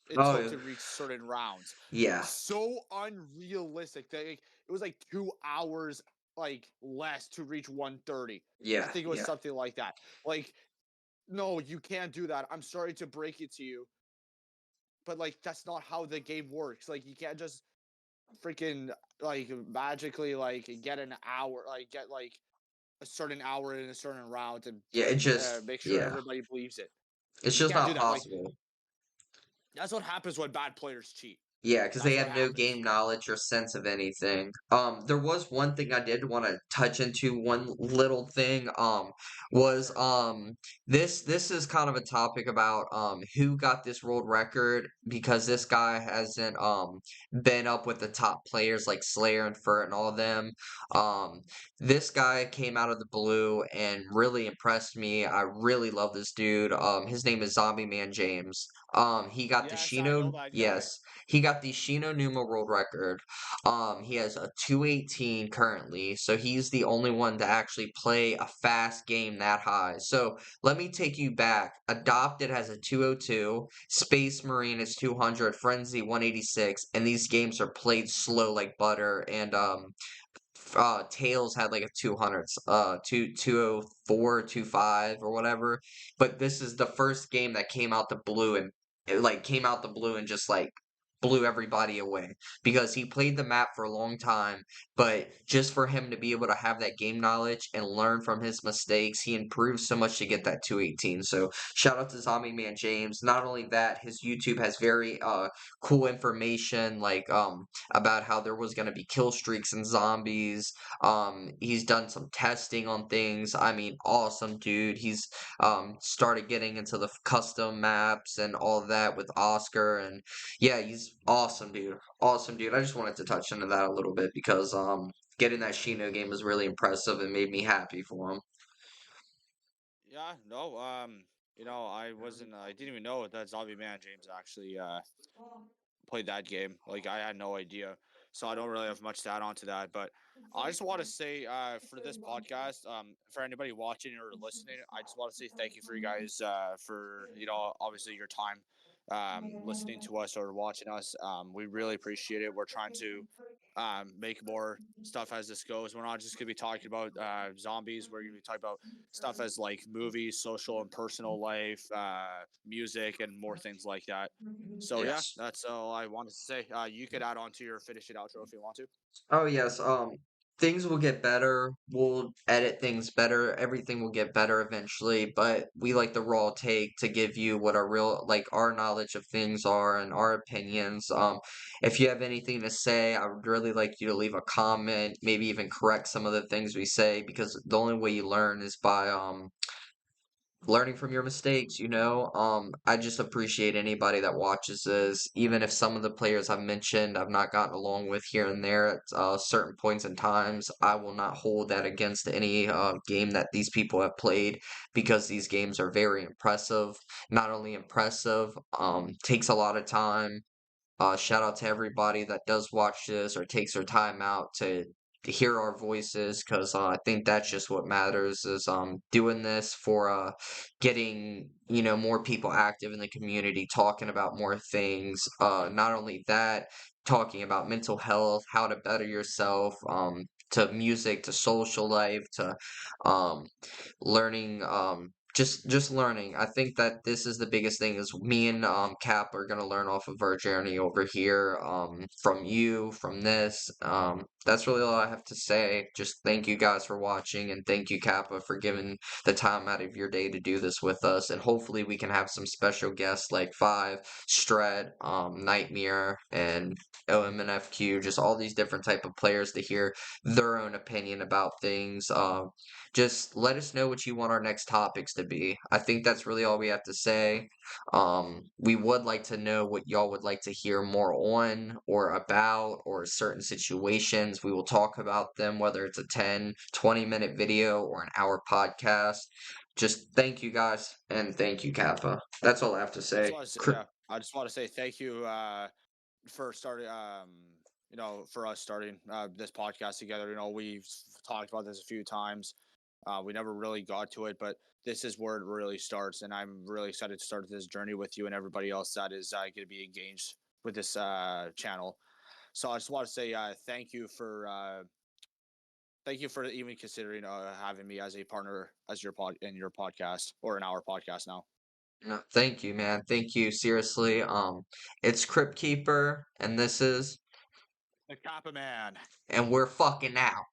Speaker 2: it took
Speaker 1: Oh,
Speaker 2: to reach certain rounds.
Speaker 1: yeah,
Speaker 2: So unrealistic. Like, it was like 2 hours like less to reach 130. I
Speaker 1: yeah,
Speaker 2: think it was
Speaker 1: yeah.
Speaker 2: something like that. Like, no, you can't do that. I'm sorry to break it to you, but like that's not how the game works. Like you can't just freaking like magically like get an hour, like get like a certain hour in a certain round and
Speaker 1: Yeah, it just
Speaker 2: make sure
Speaker 1: yeah.
Speaker 2: everybody believes it.
Speaker 1: It's
Speaker 2: You
Speaker 1: just
Speaker 2: can't do
Speaker 1: not
Speaker 2: that. Like
Speaker 1: possible.
Speaker 2: that's what happens when bad players cheat.
Speaker 1: Yeah, because they
Speaker 2: That's what
Speaker 1: had no
Speaker 2: happens.
Speaker 1: game knowledge or sense of anything. There was one thing I did want to touch into, one little thing, was,
Speaker 2: Sure.
Speaker 1: this is kind of a topic about, who got this world record, because this guy hasn't, been up with the top players like Slayer and Furt and all of them. Um, this guy came out of the blue and really impressed me. I really love this dude. His name is Zombie Man James. He got the
Speaker 2: Yes, I know
Speaker 1: Shino,
Speaker 2: that guy.
Speaker 1: yes. He got the Shino Numa world record. He has a 218 currently, so he's the only one to actually play a fast game that high. So let me take you back. Adopted has a 202, Space Marine is 200, Frenzy 186, and these games are played slow like butter. And Tails had like a 200, 204, 25 or whatever. But this is the first game that came out the blue, and it like came out the blue and just like blew everybody away, because he played the map for a long time, but just for him to be able to have that game knowledge and learn from his mistakes, he improved so much to get that 218. So shout out to Zombie Man James. Not only that, his YouTube has very cool information, like about how there was going to be kill streaks and zombies. He's done some testing on things. I mean, awesome dude. He's started getting into the custom maps and all of that with Oscar, and yeah, he's awesome dude. Awesome dude. I just wanted to touch into that a little bit because getting that Shino game was really impressive and made me happy for him.
Speaker 2: Yeah, no, I didn't even know that Zombie Man James actually played that game. Like I had no idea, so I don't really have much to add on to that. But I just want to say, for this podcast, for anybody watching or listening, I just want to say thank you for you guys, for obviously your time, listening to us or watching us. We really appreciate it. We're trying to make more stuff as this goes. We're not just gonna be talking about zombies. We're gonna be talking about stuff as like movies, social and personal life, music, and more things like that. So yeah,
Speaker 1: Yes.
Speaker 2: that's all I wanted to say. You could add on to your finish it outro if you want to.
Speaker 1: Oh yes, things will get better. We'll edit things better. Everything will get better eventually, but we like the raw take to give you what our real, like our knowledge of things are and our opinions. If you have anything to say, I would really like you to leave a comment, maybe even correct some of the things we say, because the only way you learn is by learning from your mistakes, you know. I just appreciate anybody that watches this, even if some of the players I've mentioned I've not gotten along with here and there at certain points in times. I will not hold that against any game that these people have played, because these games are very impressive. Not only impressive, takes a lot of time. Shout out to everybody that does watch this or takes their time out to hear our voices, because I think that's just what matters, is doing this for getting more people active in the community, talking about more things. Not only that, talking about mental health, how to better yourself, to music, to social life, to um learning, just learning. I think that this is the biggest thing, is me and Cap are gonna learn off of our journey over here, from you, from this. That's really all I have to say. Just thank you guys for watching, and thank you, Kappa, for giving the time out of your day to do this with us. And hopefully we can have some special guests like Five, Strat, Nightmare, and OMNFQ, just all these different type of players to hear their own opinion about things. Just let us know what you want our next topics to be. I think that's really all we have to say. We would like to know what y'all would like to hear more on or about, or certain situations. We will talk about them, whether it's a 10, 20-minute video or an hour podcast. Just thank you guys, and thank you, Kappa. That's all I have to
Speaker 2: I just
Speaker 1: say.
Speaker 2: want to say, yeah, I just want to say thank you, for starting, for us starting this podcast together. We've talked about this a few times. We never really got to it, but this is where it really starts, and I'm really excited to start this journey with you and everybody else that is going to be engaged with this channel. So I just want to say thank you for even considering having me as a partner as your podcast, or in our podcast now.
Speaker 1: No, thank you, man. Thank you. Seriously. It's Crypt Keeper, and this is,
Speaker 2: The Kappa Man.
Speaker 1: and we're fucking out.